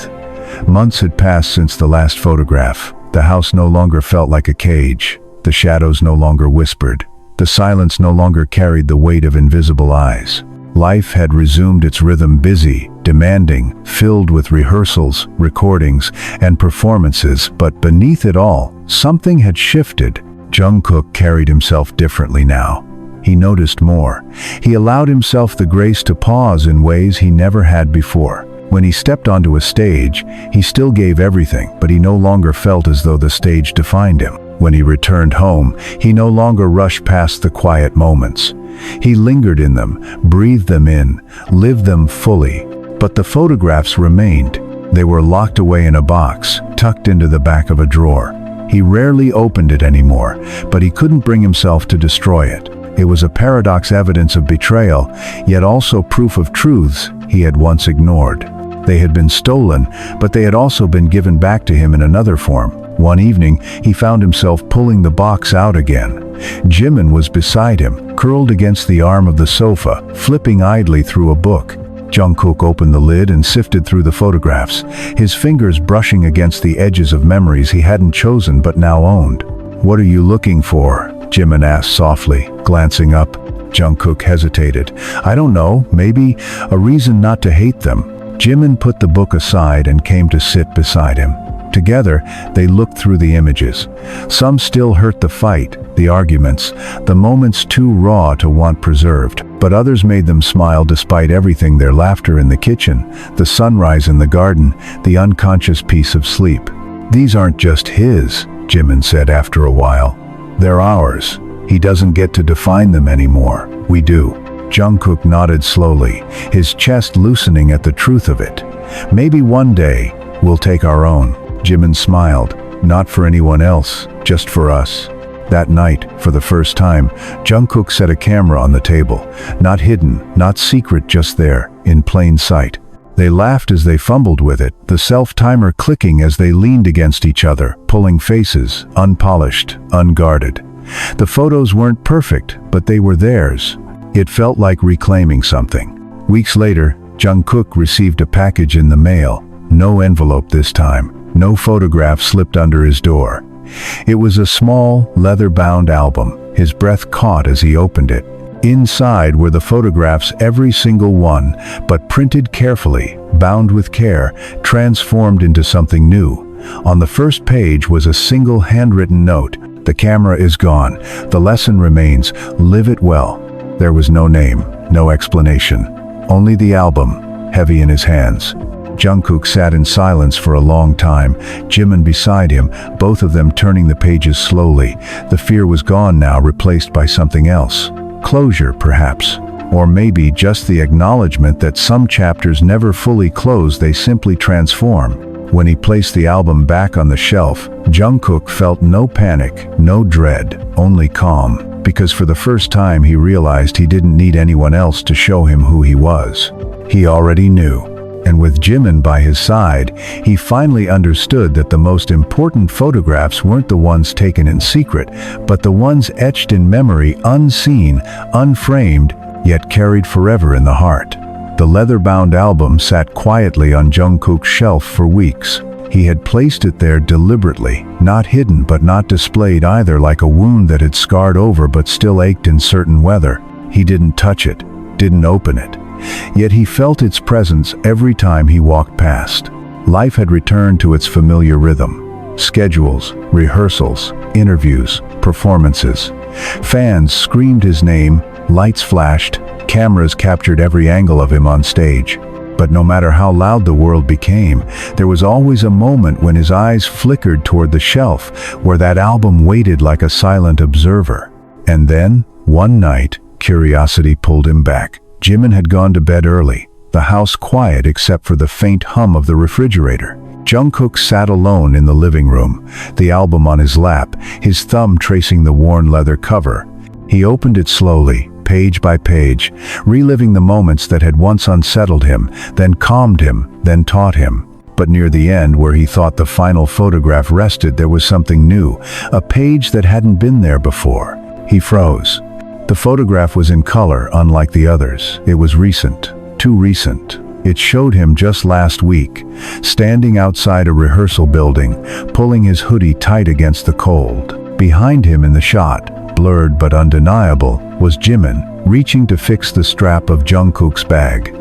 Months had passed since the last photograph. The house no longer felt like a cage. The shadows no longer whispered. The silence no longer carried the weight of invisible eyes. Life had resumed its rhythm, busy, demanding, filled with rehearsals, recordings, and performances, but beneath it all, something had shifted. Jungkook carried himself differently now. He noticed more. He allowed himself the grace to pause in ways he never had before. When he stepped onto a stage, he still gave everything, but he no longer felt as though the stage defined him. When he returned home, he no longer rushed past the quiet moments. He lingered in them, breathed them in, lived them fully. But the photographs remained. They were locked away in a box, tucked into the back of a drawer. He rarely opened it anymore, but he couldn't bring himself to destroy it. It was a paradox, evidence of betrayal, yet also proof of truths he had once ignored. They had been stolen, but they had also been given back to him in another form. One evening, he found himself pulling the box out again. Jimin was beside him, curled against the arm of the sofa, flipping idly through a book. Jungkook opened the lid and sifted through the photographs, his fingers brushing against the edges of memories he hadn't chosen but now owned. "What are you looking for?" Jimin asked softly, glancing up. Jungkook hesitated. "I don't know, maybe a reason not to hate them." Jimin put the book aside and came to sit beside him. Together, they looked through the images. Some still hurt: the fight, the arguments, the moments too raw to want preserved. But others made them smile despite everything: their laughter in the kitchen, the sunrise in the garden, the unconscious peace of sleep. "These aren't just his," Jimin said after a while. "They're ours. He doesn't get to define them anymore. We do." Jungkook nodded slowly, his chest loosening at the truth of it. "Maybe one day, we'll take our own." Jimin smiled. "Not for anyone else, just for us." That night, for the first time, Jungkook set a camera on the table. Not hidden, not secret, just there, in plain sight. They laughed as they fumbled with it, the self-timer clicking as they leaned against each other, pulling faces, unpolished, unguarded. The photos weren't perfect, but they were theirs. It felt like reclaiming something. Weeks later, Jungkook received a package in the mail. No envelope this time. No photograph slipped under his door. It was a small, leather-bound album. His breath caught as he opened it. Inside were the photographs, every single one, but printed carefully, bound with care, transformed into something new. On the first page was a single handwritten note. "The camera is gone. The lesson remains. Live it well." There was no name, no explanation. Only the album, heavy in his hands. Jungkook sat in silence for a long time, Jimin beside him, both of them turning the pages slowly. The fear was gone now, replaced by something else. Closure, perhaps. Or maybe just the acknowledgement that some chapters never fully close, they simply transform. When he placed the album back on the shelf, Jungkook felt no panic, no dread, only calm, because for the first time he realized he didn't need anyone else to show him who he was. He already knew. And with Jimin by his side, he finally understood that the most important photographs weren't the ones taken in secret, but the ones etched in memory, unseen, unframed, yet carried forever in the heart. The leather-bound album sat quietly on Jungkook's shelf for weeks. He had placed it there deliberately, not hidden but not displayed either, like a wound that had scarred over but still ached in certain weather. He didn't touch it, didn't open it. Yet he felt its presence every time he walked past. Life had returned to its familiar rhythm. Schedules, rehearsals, interviews, performances. Fans screamed his name, lights flashed, cameras captured every angle of him on stage. But no matter how loud the world became, there was always a moment when his eyes flickered toward the shelf, where that album waited like a silent observer. And then, one night, curiosity pulled him back. Jimin had gone to bed early, the house quiet except for the faint hum of the refrigerator. Jungkook sat alone in the living room, the album on his lap, his thumb tracing the worn leather cover. He opened it slowly, page by page, reliving the moments that had once unsettled him, then calmed him, then taught him. But near the end, where he thought the final photograph rested, there was something new, a page that hadn't been there before. He froze. The photograph was in color, unlike the others. It was recent, too recent. It showed him just last week, standing outside a rehearsal building, pulling his hoodie tight against the cold. Behind him in the shot, blurred but undeniable, was Jimin, reaching to fix the strap of Jungkook's bag.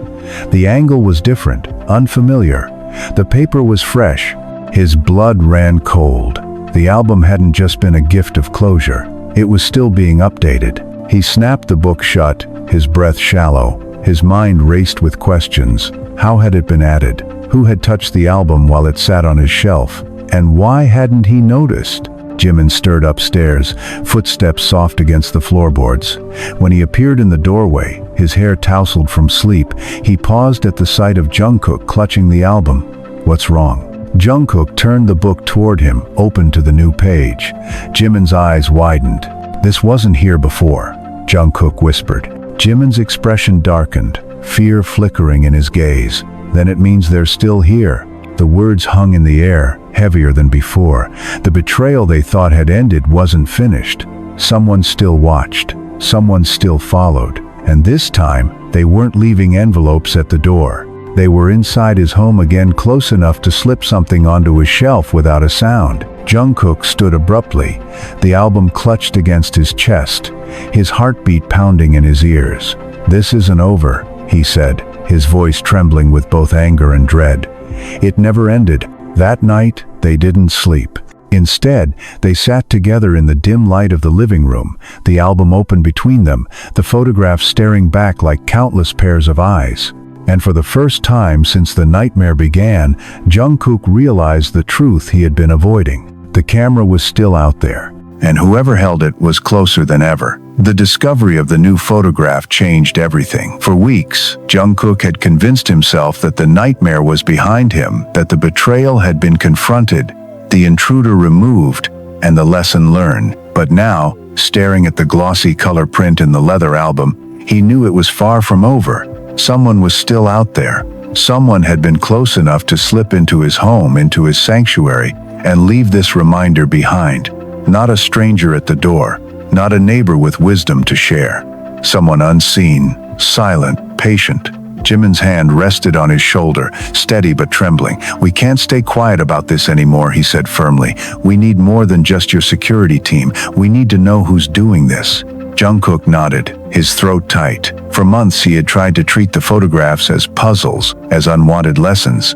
The angle was different, unfamiliar. The paper was fresh. His blood ran cold. The album hadn't just been a gift of closure. It was still being updated. He snapped the book shut, his breath shallow. His mind raced with questions. How had it been added? Who had touched the album while it sat on his shelf? And why hadn't he noticed? Jimin stirred upstairs, footsteps soft against the floorboards. When he appeared in the doorway, his hair tousled from sleep, he paused at the sight of Jungkook clutching the album. "What's wrong?" Jungkook turned the book toward him, open to the new page. Jimin's eyes widened. "This wasn't here before," Jungkook whispered. Jimin's expression darkened, fear flickering in his gaze. "Then it means they're still here." The words hung in the air, heavier than before. The betrayal they thought had ended wasn't finished. Someone still watched. Someone still followed. And this time, they weren't leaving envelopes at the door. They were inside his home again, close enough to slip something onto his shelf without a sound. Jungkook stood abruptly, the album clutched against his chest, his heartbeat pounding in his ears. "This isn't over," he said, his voice trembling with both anger and dread. It never ended. That night, they didn't sleep. Instead, they sat together in the dim light of the living room, the album open between them, the photographs staring back like countless pairs of eyes. And for the first time since the nightmare began, Jungkook realized the truth he had been avoiding. The camera was still out there, and whoever held it was closer than ever. The discovery of the new photograph changed everything. For weeks, Jungkook had convinced himself that the nightmare was behind him, that the betrayal had been confronted, the intruder removed, and the lesson learned. But now, staring at the glossy color print in the leather album, he knew it was far from over. Someone was still out there. Someone had been close enough to slip into his home, into his sanctuary, and leave this reminder behind. Not a stranger at the door, not a neighbor with wisdom to share. Someone unseen, silent, patient. Jimin's hand rested on his shoulder, steady but trembling. "We can't stay quiet about this anymore," he said firmly. "We need more than just your security team. We need to know who's doing this." Jungkook nodded, his throat tight. For months he had tried to treat the photographs as puzzles, as unwanted lessons.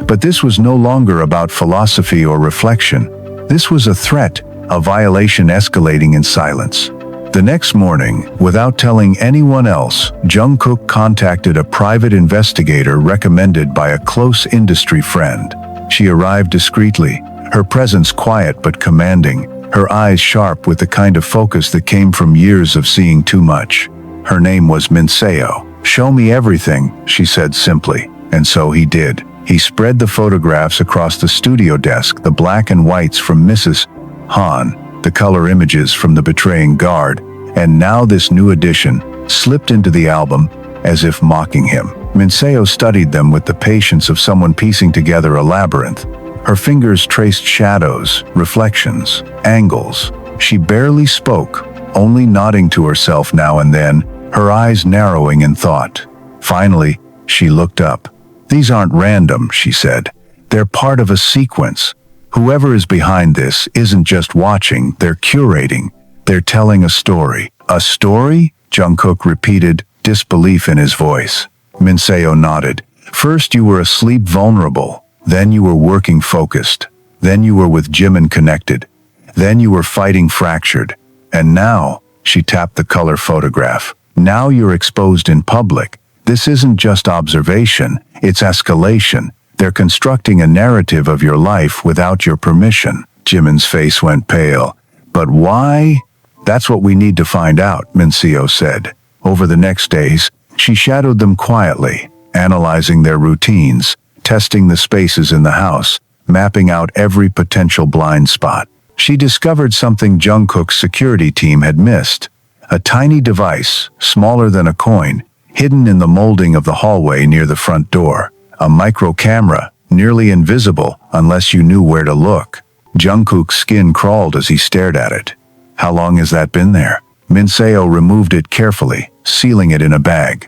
But this was no longer about philosophy or reflection. This was a threat, a violation escalating in silence. The next morning, without telling anyone else, Jungkook contacted a private investigator recommended by a close industry friend. She arrived discreetly, her presence quiet but commanding, her eyes sharp with the kind of focus that came from years of seeing too much. Her name was Minseo. "Show me everything," she said simply, and so he did. He spread the photographs across the studio desk, the black and whites from Mrs. Han, the color images from the betraying guard, and now this new addition slipped into the album as if mocking him. Minseo studied them with the patience of someone piecing together a labyrinth. Her fingers traced shadows, reflections, angles. She barely spoke, only nodding to herself now and then, her eyes narrowing in thought. Finally, she looked up. "These aren't random," she said. "They're part of a sequence. Whoever is behind this isn't just watching, they're curating. They're telling a story." "A story?" Jungkook repeated, disbelief in his voice. Minseo nodded. "First you were asleep vulnerable, then you were working focused, then you were with Jimin connected, then you were fighting fractured, and now," she tapped the color photograph, "now you're exposed in public. This isn't just observation, it's escalation. They're constructing a narrative of your life without your permission." Jimin's face went pale. "But why?" "That's what we need to find out," Minseo said. Over the next days, she shadowed them quietly, analyzing their routines, testing the spaces in the house, mapping out every potential blind spot. She discovered something Jungkook's security team had missed. A tiny device, smaller than a coin, hidden in the molding of the hallway near the front door. A micro camera, nearly invisible unless you knew where to look. Jungkook's skin crawled as he stared at it. "How long has that been there?" Minseo removed it carefully, sealing it in a bag.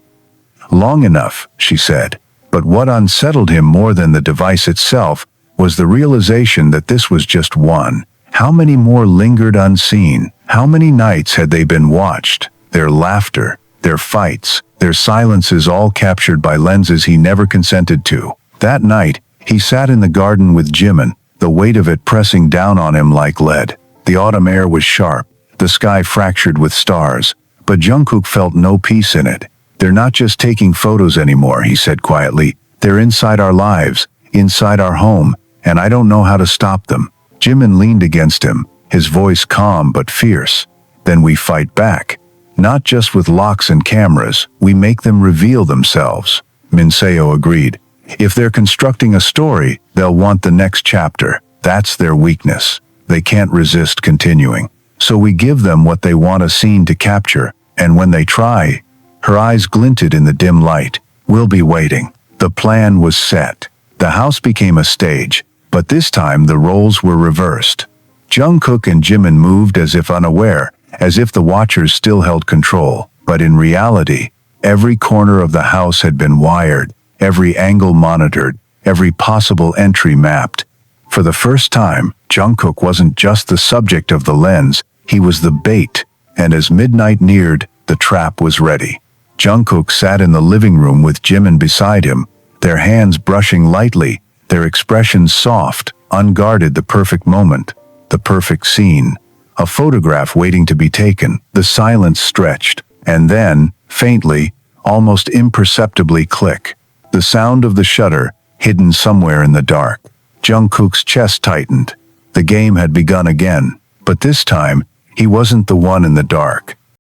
"Long enough," she said. But what unsettled him more than the device itself was the realization that this was just one. How many more lingered unseen? How many nights had they been watched? Their laughter, their fights, their silences all captured by lenses he never consented to. That night, he sat in the garden with Jimin, the weight of it pressing down on him like lead. The autumn air was sharp, the sky fractured with stars, but Jungkook felt no peace in it. "They're not just taking photos anymore," he said quietly. "They're inside our lives, inside our home, and I don't know how to stop them." Jimin leaned against him, his voice calm but fierce. "Then we fight back. Not just with locks and cameras, we make them reveal themselves." Minseo agreed. "If they're constructing a story, they'll want the next chapter. That's their weakness. They can't resist continuing. So we give them what they want a scene to capture, and when they try..." Her eyes glinted in the dim light. "We'll be waiting." The plan was set. The house became a stage, but this time the roles were reversed. Jungkook and Jimin moved as if unaware, as if the watchers still held control. But in reality, every corner of the house had been wired, every angle monitored, every possible entry mapped. For the first time, Jungkook wasn't just the subject of the lens, he was the bait, and as midnight neared, the trap was ready. Jungkook sat in the living room with Jimin beside him, their hands brushing lightly, their expressions soft, unguarded. The perfect moment, the perfect scene. A photograph waiting to be taken. The silence stretched, and then, faintly, almost imperceptibly, click. The sound of the shutter, hidden somewhere in the dark. Jungkook's chest tightened. The game had begun again, but this time, he wasn't the one in the dark.